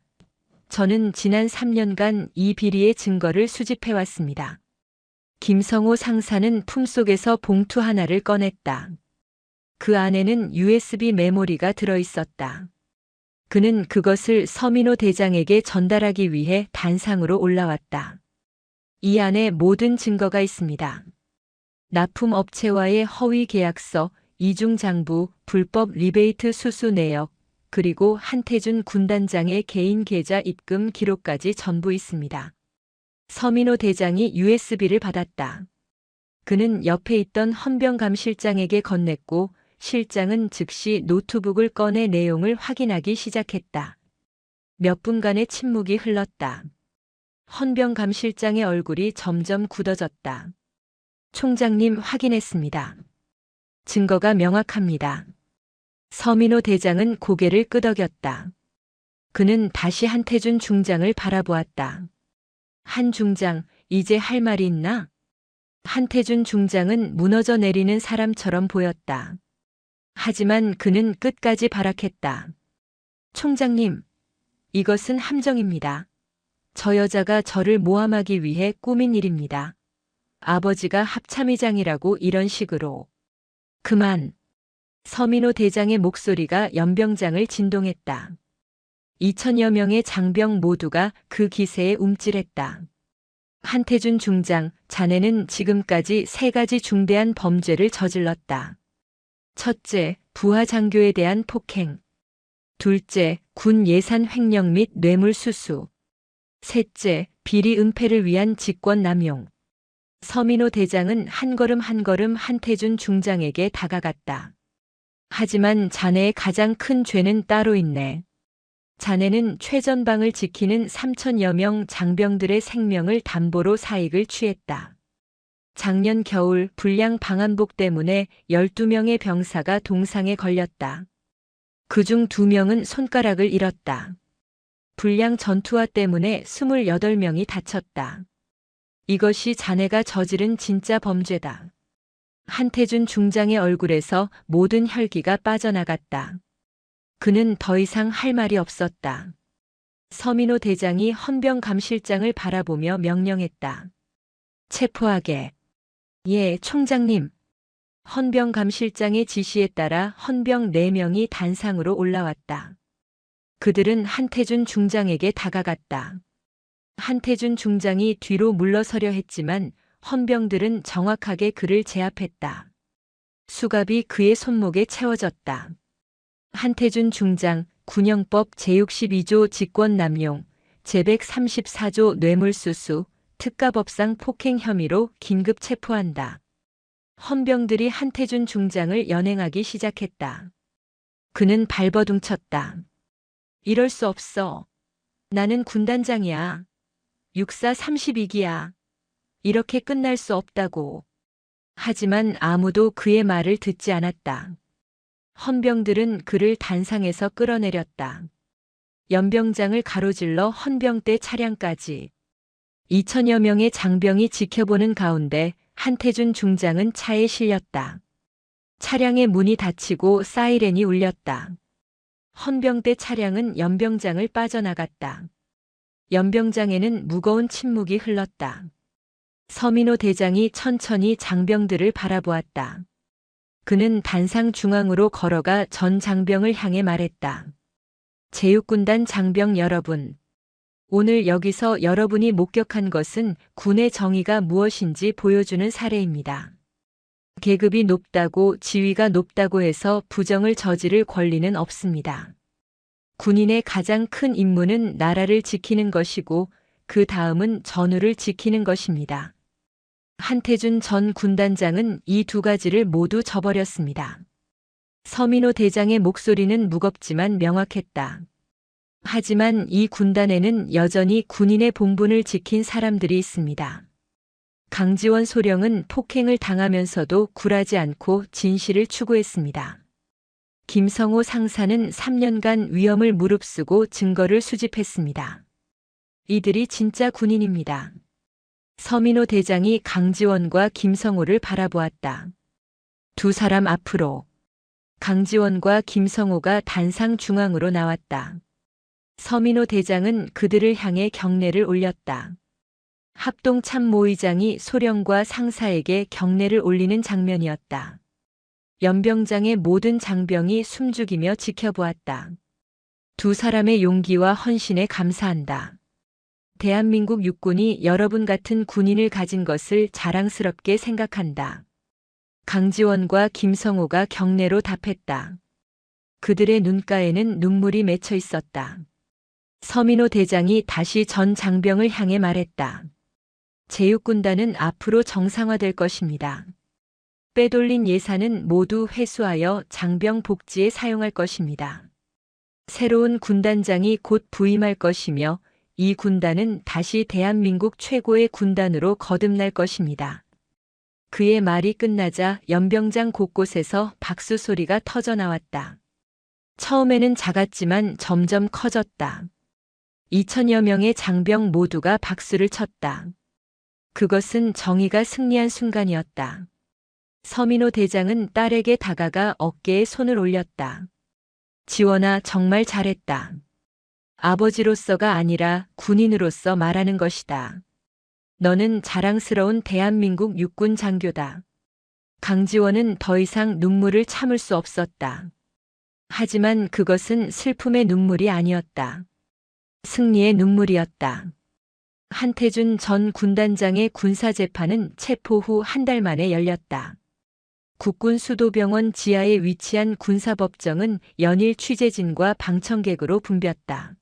S2: 저는 지난 3년간 이 비리의 증거를 수집해왔습니다. 김성호 상사는 품속에서 봉투 하나를 꺼냈다. 그 안에는 USB 메모리가 들어있었다. 그는 그것을 서민호 대장에게 전달하기 위해 단상으로 올라왔다. 이 안에 모든 증거가 있습니다. 납품업체와의 허위 계약서, 이중장부, 불법 리베이트 수수 내역, 그리고 한태준 군단장의 개인 계좌 입금 기록까지 전부 있습니다. 서민호 대장이 USB를 받았다. 그는 옆에 있던 헌병감 실장에게 건넸고 실장은 즉시 노트북을 꺼내 내용을 확인하기 시작했다. 몇 분간의 침묵이 흘렀다. 헌병감 실장의 얼굴이 점점 굳어졌다. 총장님 확인했습니다. 증거가 명확합니다. 서민호 대장은 고개를 끄덕였다. 그는 다시 한태준 중장을 바라보았다. 한 중장, 이제 할 말이 있나? 한태준 중장은 무너져 내리는 사람처럼 보였다. 하지만 그는 끝까지 발악했다. 총장님, 이것은 함정입니다. 저 여자가 저를 모함하기 위해 꾸민 일입니다. 아버지가 합참의장이라고 이런 식으로. 그만. 서민호 대장의 목소리가 연병장을 진동했다. 2000여 명의 장병 모두가 그 기세에 움찔했다. 한태준 중장, 자네는 지금까지 3가지 중대한 범죄를 저질렀다. 첫째, 부하 장교에 대한 폭행. 둘째, 군 예산 횡령 및 뇌물 수수. 셋째, 비리 은폐를 위한 직권 남용. 서민호 대장은 한 걸음 한 걸음 한태준 중장에게 다가갔다. 하지만 자네의 가장 큰 죄는 따로 있네. 자네는 최전방을 지키는 3000여 명 장병들의 생명을 담보로 사익을 취했다. 작년 겨울 불량 방한복 때문에 12명의 병사가 동상에 걸렸다. 그중 2명은 손가락을 잃었다. 불량 전투화 때문에 28명이 다쳤다. 이것이 자네가 저지른 진짜 범죄다. 한태준 중장의 얼굴에서 모든 혈기가 빠져나갔다. 그는 더 이상 할 말이 없었다. 서민호 대장이 헌병 감실장을 바라보며 명령했다. 체포하게. 예, 총장님. 헌병 감실장의 지시에 따라 헌병 4명이 단상으로 올라왔다. 그들은 한태준 중장에게 다가갔다. 한태준 중장이 뒤로 물러서려 했지만 헌병들은 정확하게 그를 제압했다. 수갑이 그의 손목에 채워졌다. 한태준 중장, 군형법 제62조 직권남용, 제134조 뇌물수수, 특가법상 폭행 혐의로 긴급 체포한다. 헌병들이 한태준 중장을 연행하기 시작했다. 그는 발버둥쳤다. 이럴 수 없어. 나는 군단장이야. 육사 32기야. 이렇게 끝날 수 없다고. 하지만 아무도 그의 말을 듣지 않았다. 헌병들은 그를 단상에서 끌어내렸다. 연병장을 가로질러 헌병대 차량까지. 2000여 명의 장병이 지켜보는 가운데 한태준 중장은 차에 실렸다. 차량의 문이 닫히고 사이렌이 울렸다. 헌병대 차량은 연병장을 빠져나갔다. 연병장에는 무거운 침묵이 흘렀다. 서민호 대장이 천천히 장병들을 바라보았다. 그는 단상 중앙으로 걸어가 전 장병을 향해 말했다. 제육군단 장병 여러분. 오늘 여기서 여러분이 목격한 것은 군의 정의가 무엇인지 보여주는 사례입니다. 계급이 높다고 지위가 높다고 해서 부정을 저지를 권리는 없습니다. 군인의 가장 큰 임무는 나라를 지키는 것이고 그 다음은 전우를 지키는 것입니다. 한태준 전 군단장은 이 2가지를 모두 저버렸습니다. 서민호 대장의 목소리는 무겁지만 명확했다. 하지만 이 군단에는 여전히 군인의 본분을 지킨 사람들이 있습니다. 강지원 소령은 폭행을 당하면서도 굴하지 않고 진실을 추구했습니다. 김성호 상사는 3년간 위험을 무릅쓰고 증거를 수집했습니다. 이들이 진짜 군인입니다. 서민호 대장이 강지원과 김성호를 바라보았다. 2 사람 앞으로. 강지원과 김성호가 단상 중앙으로 나왔다. 서민호 대장은 그들을 향해 경례를 올렸다. 합동참모의장이 소령과 상사에게 경례를 올리는 장면이었다. 연병장의 모든 장병이 숨죽이며 지켜보았다. 2 사람의 용기와 헌신에 감사한다. 대한민국 육군이 여러분 같은 군인을 가진 것을 자랑스럽게 생각한다. 강지원과 김성호가 경례로 답했다. 그들의 눈가에는 눈물이 맺혀 있었다. 서민호 대장이 다시 전 장병을 향해 말했다. 제육군단은 앞으로 정상화될 것입니다. 빼돌린 예산은 모두 회수하여 장병 복지에 사용할 것입니다. 새로운 군단장이 곧 부임할 것이며 이 군단은 다시 대한민국 최고의 군단으로 거듭날 것입니다. 그의 말이 끝나자 연병장 곳곳에서 박수 소리가 터져 나왔다. 처음에는 작았지만 점점 커졌다. 2000여 명의 장병 모두가 박수를 쳤다. 그것은 정의가 승리한 순간이었다. 서민호 대장은 딸에게 다가가 어깨에 손을 올렸다. 지원아, 정말 잘했다. 아버지로서가 아니라 군인으로서 말하는 것이다. 너는 자랑스러운 대한민국 육군 장교다. 강지원은 더 이상 눈물을 참을 수 없었다. 하지만 그것은 슬픔의 눈물이 아니었다. 승리의 눈물이었다. 한태준 전 군단장의 군사재판은 체포 후 1달 만에 열렸다. 국군수도병원 지하에 위치한 군사법정은 연일 취재진과 방청객으로 붐볐다.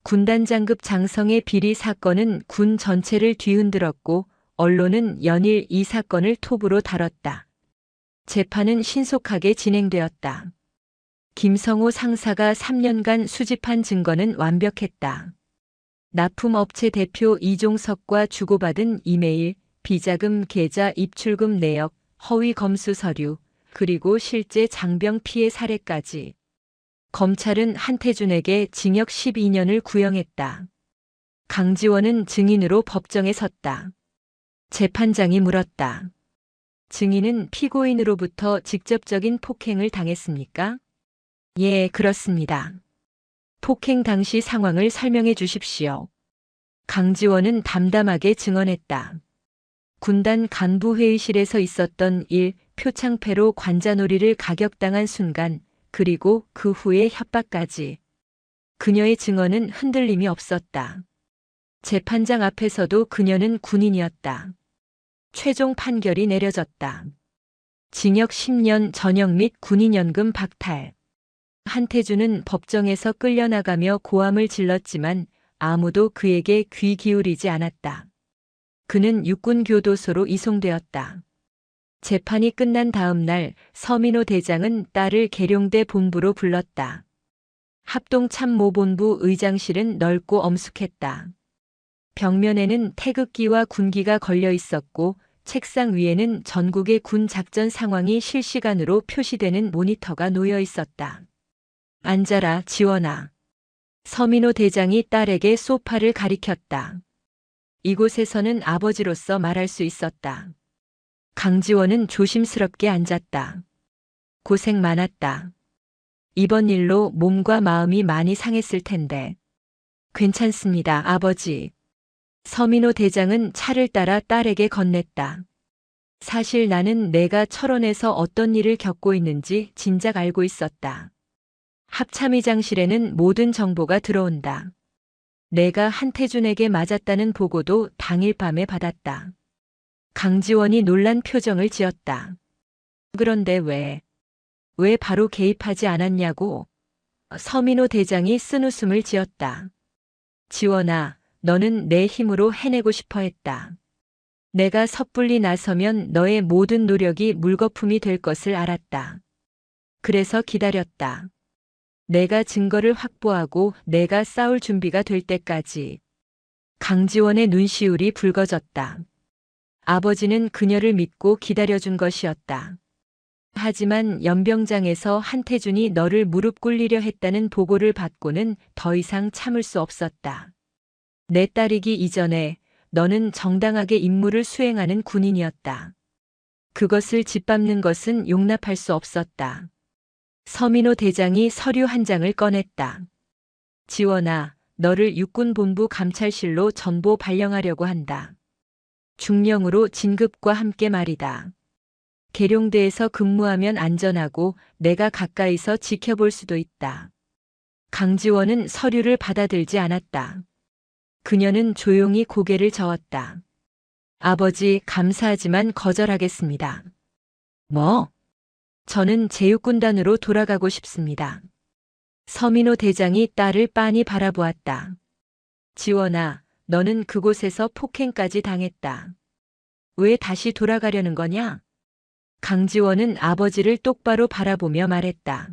S2: 군단장급 장성의 비리 사건은 군 전체를 뒤흔들었고 언론은 연일 이 사건을 톱으로 다뤘다. 재판은 신속하게 진행되었다. 김성호 상사가 3년간 수집한 증거는 완벽했다. 납품업체 대표 이종석과 주고받은 이메일, 비자금 계좌 입출금 내역, 허위 검수 서류, 그리고 실제 장병 피해 사례까지. 검찰은 한태준에게 징역 12년을 구형했다. 강지원은 증인으로 법정에 섰다. 재판장이 물었다. 증인은 피고인으로부터 직접적인 폭행을 당했습니까? 예, 그렇습니다. 폭행 당시 상황을 설명해 주십시오. 강지원은 담담하게 증언했다. 군단 간부 회의실에서 있었던 일, 표창패로 관자놀이를 가격당한 순간, 그리고 그 후의 협박까지. 그녀의 증언은 흔들림이 없었다. 재판장 앞에서도 그녀는 군인이었다. 최종 판결이 내려졌다. 징역 10년 전역 및 군인연금 박탈. 한태준은 법정에서 끌려나가며 고함을 질렀지만 아무도 그에게 귀 기울이지 않았다. 그는 육군교도소로 이송되었다. 재판이 끝난 다음 날 서민호 대장은 딸을 계룡대 본부로 불렀다. 합동참모본부 의장실은 넓고 엄숙했다. 벽면에는 태극기와 군기가 걸려 있었고 책상 위에는 전국의 군 작전 상황이 실시간으로 표시되는 모니터가 놓여 있었다. 앉아라, 지원아. 서민호 대장이 딸에게 소파를 가리켰다. 이곳에서는 아버지로서 말할 수 있었다. 강지원은 조심스럽게 앉았다. 고생 많았다. 이번 일로 몸과 마음이 많이 상했을 텐데. 괜찮습니다, 아버지. 서민호 대장은 차를 따라 딸에게 건넸다. 사실 나는 내가 철원에서 어떤 일을 겪고 있는지 진작 알고 있었다. 합참의장실에는 모든 정보가 들어온다. 내가 한태준에게 맞았다는 보고도 당일 밤에 받았다. 강지원이 놀란 표정을 지었다. 그런데 왜 바로 개입하지 않았냐고? 서민호 대장이 쓴웃음을 지었다. 지원아, 너는 내 힘으로 해내고 싶어 했다. 내가 섣불리 나서면 너의 모든 노력이 물거품이 될 것을 알았다. 그래서 기다렸다. 내가 증거를 확보하고 내가 싸울 준비가 될 때까지. 강지원의 눈시울이 붉어졌다. 아버지는 그녀를 믿고 기다려준 것이었다. 하지만 연병장에서 한태준이 너를 무릎 꿇리려 했다는 보고를 받고는 더 이상 참을 수 없었다. 내 딸이기 이전에 너는 정당하게 임무를 수행하는 군인이었다. 그것을 짓밟는 것은 용납할 수 없었다. 서민호 대장이 서류 한 장을 꺼냈다. 지원아, 너를 육군본부 감찰실로 전보 발령하려고 한다. 중령으로 진급과 함께 말이다. 계룡대에서 근무하면 안전하고 내가 가까이서 지켜볼 수도 있다. 강지원은 서류를 받아들지 않았다. 그녀는 조용히 고개를 저었다. 아버지, 감사하지만 거절하겠습니다. 뭐? 저는 제육군단으로 돌아가고 싶습니다. 서민호 대장이 딸을 빤히 바라보았다. 지원아, 너는 그곳에서 폭행까지 당했다. 왜 다시 돌아가려는 거냐? 강지원은 아버지를 똑바로 바라보며 말했다.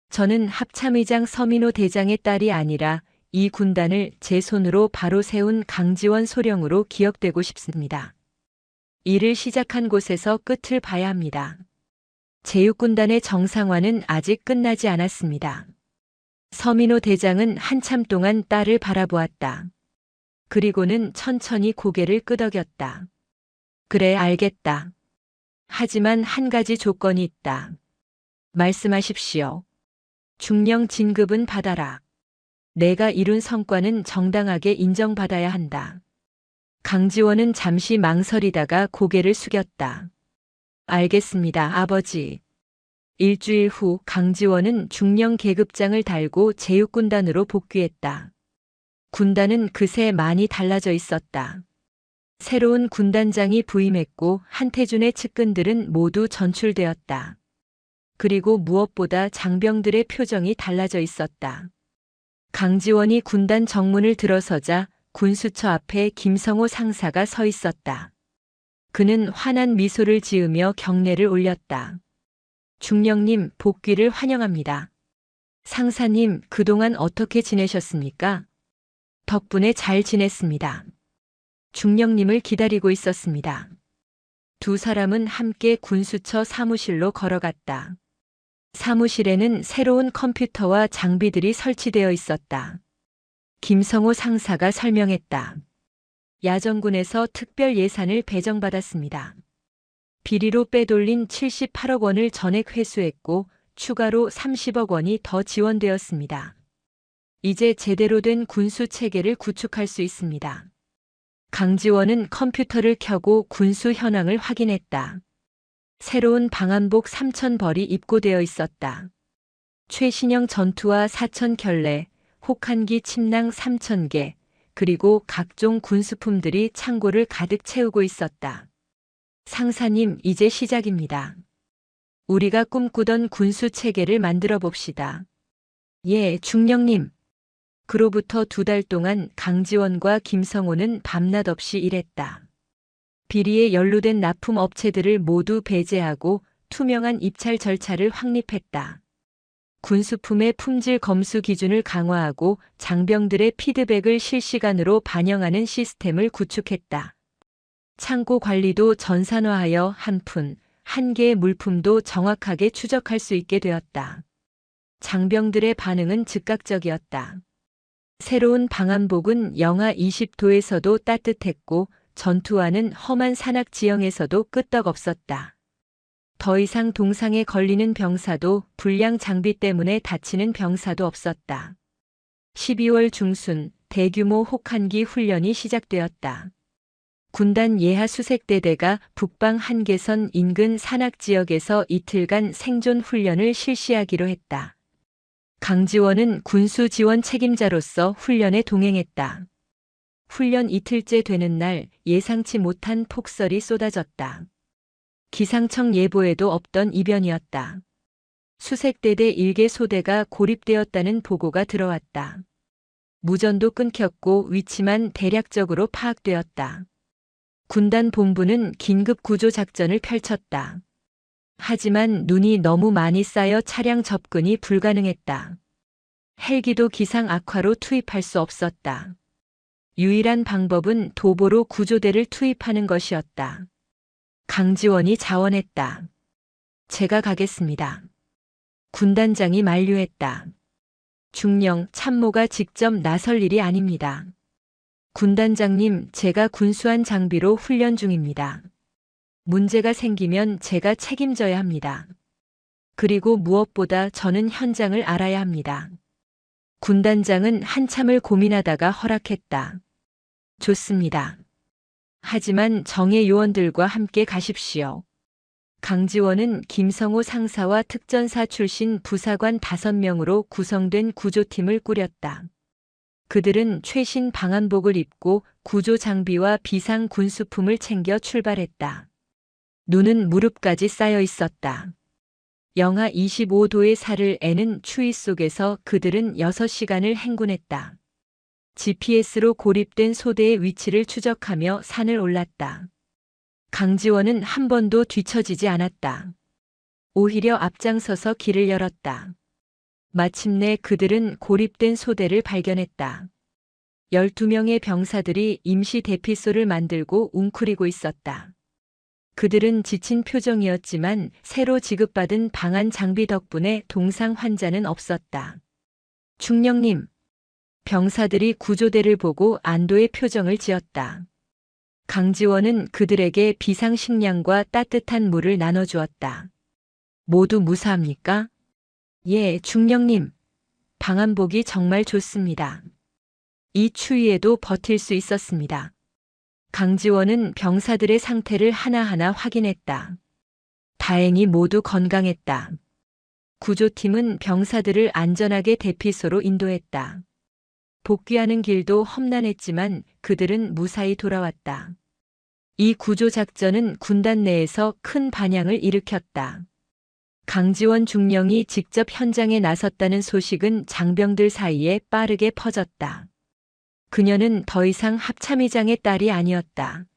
S2: 저는 합참의장 서민호 대장의 딸이 아니라 이 군단을 제 손으로 바로 세운 강지원 소령으로 기억되고 싶습니다. 일을 시작한 곳에서 끝을 봐야 합니다. 제육군단의 정상화는 아직 끝나지 않았습니다. 서민호 대장은 한참 동안 딸을 바라보았다. 그리고는 천천히 고개를 끄덕였다. 그래, 알겠다. 하지만 한 가지 조건이 있다. 말씀하십시오. 중령 진급은 받아라. 내가 이룬 성과는 정당하게 인정받아야 한다. 강지원은 잠시 망설이다가 고개를 숙였다. 알겠습니다, 아버지. 일주일 후 강지원은 중령 계급장을 달고 제육군단으로 복귀했다. 군단은 그새 많이 달라져 있었다. 새로운 군단장이 부임했고 한태준의 측근들은 모두 전출되었다. 그리고 무엇보다 장병들의 표정이 달라져 있었다. 강지원이 군단 정문을 들어서자 군수처 앞에 김성호 상사가 서 있었다. 그는 환한 미소를 지으며 경례를 올렸다. 중령님, 복귀를 환영합니다. 상사님, 그동안 어떻게 지내셨습니까? 덕분에 잘 지냈습니다. 중령님을 기다리고 있었습니다. 두 사람은 함께 군수처 사무실로 걸어갔다. 사무실에는 새로운 컴퓨터와 장비들이 설치되어 있었다. 김성호 상사가 설명했다. 야전군에서 특별 예산을 배정받았습니다. 비리로 빼돌린 78억 원을 전액 회수했고 추가로 30억 원이 더 지원되었습니다. 이제 제대로 된 군수 체계를 구축할 수 있습니다. 강지원은 컴퓨터를 켜고 군수 현황을 확인했다. 새로운 방한복 3,000벌이 입고되어 있었다. 최신형 전투화 4,000켤레, 혹한기 침낭 3,000개, 그리고 각종 군수품들이 창고를 가득 채우고 있었다. 상사님, 이제 시작입니다. 우리가 꿈꾸던 군수 체계를 만들어 봅시다. 예, 중령님. 그로부터 2달 동안 강지원과 김성호는 밤낮 없이 일했다. 비리에 연루된 납품 업체들을 모두 배제하고 투명한 입찰 절차를 확립했다. 군수품의 품질 검수 기준을 강화하고 장병들의 피드백을 실시간으로 반영하는 시스템을 구축했다. 창고 관리도 전산화하여 한 푼, 한 개의 물품도 정확하게 추적할 수 있게 되었다. 장병들의 반응은 즉각적이었다. 새로운 방한복은 영하 20도에서도 따뜻했고 전투화는 험한 산악 지형에서도 끄떡없었다. 더 이상 동상에 걸리는 병사도 불량 장비 때문에 다치는 병사도 없었다. 12월 중순 대규모 혹한기 훈련이 시작되었다. 군단 예하 수색대대가 북방 한계선 인근 산악 지역에서 이틀간 생존 훈련을 실시하기로 했다. 강지원은 군수 지원 책임자로서 훈련에 동행했다. 훈련 이틀째 되는 날 예상치 못한 폭설이 쏟아졌다. 기상청 예보에도 없던 이변이었다. 수색대대 1개 소대가 고립되었다는 보고가 들어왔다. 무전도 끊겼고 위치만 대략적으로 파악되었다. 군단 본부는 긴급 구조 작전을 펼쳤다. 하지만 눈이 너무 많이 쌓여 차량 접근이 불가능했다. 헬기도 기상 악화로 투입할 수 없었다. 유일한 방법은 도보로 구조대를 투입하는 것이었다. 강지원이 자원했다. 제가 가겠습니다. 군단장이 만류했다. 중령 참모가 직접 나설 일이 아닙니다. 군단장님, 제가 군수한 장비로 훈련 중입니다. 문제가 생기면 제가 책임져야 합니다. 그리고 무엇보다 저는 현장을 알아야 합니다. 군단장은 한참을 고민하다가 허락했다. 좋습니다. 하지만 정예 요원들과 함께 가십시오. 강지원은 김성호 상사와 특전사 출신 부사관 5명으로 구성된 구조팀을 꾸렸다. 그들은 최신 방한복을 입고 구조 장비와 비상 군수품을 챙겨 출발했다. 눈은 무릎까지 쌓여 있었다. 영하 25도의 살을 애는 추위 속에서 그들은 6시간을 행군했다. GPS로 고립된 소대의 위치를 추적하며 산을 올랐다. 강지원은 한 번도 뒤처지지 않았다. 오히려 앞장서서 길을 열었다. 마침내 그들은 고립된 소대를 발견했다. 12명의 병사들이 임시 대피소를 만들고 웅크리고 있었다. 그들은 지친 표정이었지만 새로 지급받은 방한 장비 덕분에 동상 환자는 없었다. 중령님, 병사들이 구조대를 보고 안도의 표정을 지었다. 강지원은 그들에게 비상식량과 따뜻한 물을 나눠주었다. 모두 무사합니까? 예, 중령님. 방한복이 정말 좋습니다. 이 추위에도 버틸 수 있었습니다. 강지원은 병사들의 상태를 하나하나 확인했다. 다행히 모두 건강했다. 구조팀은 병사들을 안전하게 대피소로 인도했다. 복귀하는 길도 험난했지만 그들은 무사히 돌아왔다. 이 구조작전은 군단 내에서 큰 반향을 일으켰다. 강지원 중령이 직접 현장에 나섰다는 소식은 장병들 사이에 빠르게 퍼졌다. 그녀는 더 이상 합참의장의 딸이 아니었다.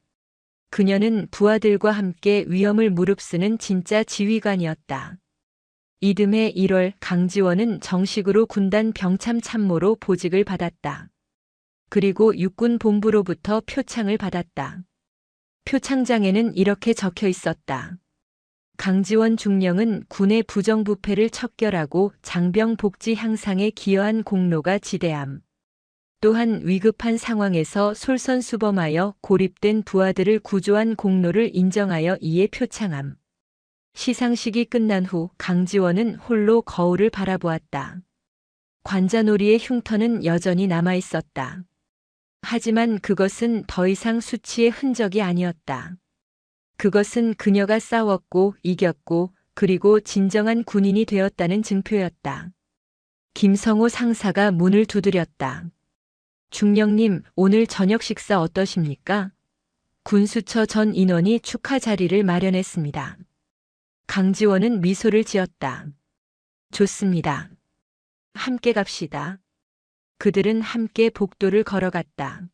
S2: 그녀는 부하들과 함께 위험을 무릅쓰는 진짜 지휘관이었다. 이듬해 1월 강지원은 정식으로 군단 병참 참모로 보직을 받았다. 그리고 육군 본부로부터 표창을 받았다. 표창장에는 이렇게 적혀 있었다. 강지원 중령은 군의 부정부패를 척결하고 장병 복지 향상에 기여한 공로가 지대함. 또한 위급한 상황에서 솔선수범하여 고립된 부하들을 구조한 공로를 인정하여 이에 표창함. 시상식이 끝난 후 강지원은 홀로 거울을 바라보았다. 관자놀이의 흉터는 여전히 남아있었다. 하지만 그것은 더 이상 수치의 흔적이 아니었다. 그것은 그녀가 싸웠고 이겼고 그리고 진정한 군인이 되었다는 증표였다. 김성호 상사가 문을 두드렸다. 중령님, 오늘 저녁 식사 어떠십니까? 군수처 전 인원이 축하 자리를 마련했습니다. 강지원은 미소를 지었다. 좋습니다. 함께 갑시다. 그들은 함께 복도를 걸어갔다.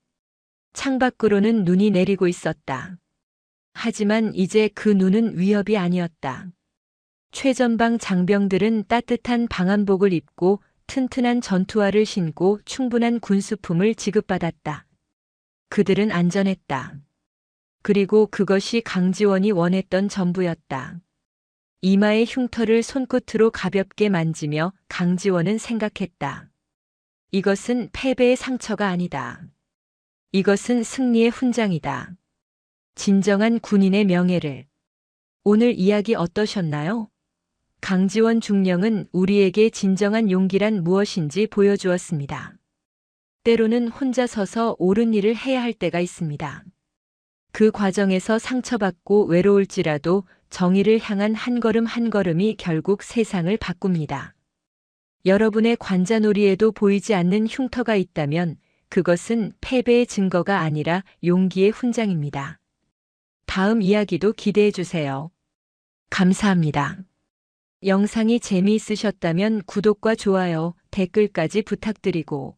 S2: 창밖으로는 눈이 내리고 있었다. 하지만 이제 그 눈은 위협이 아니었다. 최전방 장병들은 따뜻한 방한복을 입고 튼튼한 전투화를 신고 충분한 군수품을 지급받았다. 그들은 안전했다. 그리고 그것이 강지원이 원했던 전부였다. 이마의 흉터를 손끝으로 가볍게 만지며 강지원은 생각했다. 이것은 패배의 상처가 아니다. 이것은 승리의 훈장이다. 진정한 군인의 명예를. 오늘 이야기 어떠셨나요? 강지원 중령은 우리에게 진정한 용기란 무엇인지 보여주었습니다. 때로는 혼자 서서 옳은 일을 해야 할 때가 있습니다. 그 과정에서 상처받고 외로울지라도 정의를 향한 한 걸음 한 걸음이 결국 세상을 바꿉니다. 여러분의 관자놀이에도 보이지 않는 흉터가 있다면 그것은 패배의 증거가 아니라 용기의 훈장입니다. 다음 이야기도 기대해 주세요. 감사합니다. 영상이 재미있으셨다면 구독과 좋아요, 댓글까지 부탁드리고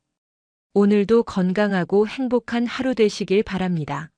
S2: 오늘도 건강하고 행복한 하루 되시길 바랍니다.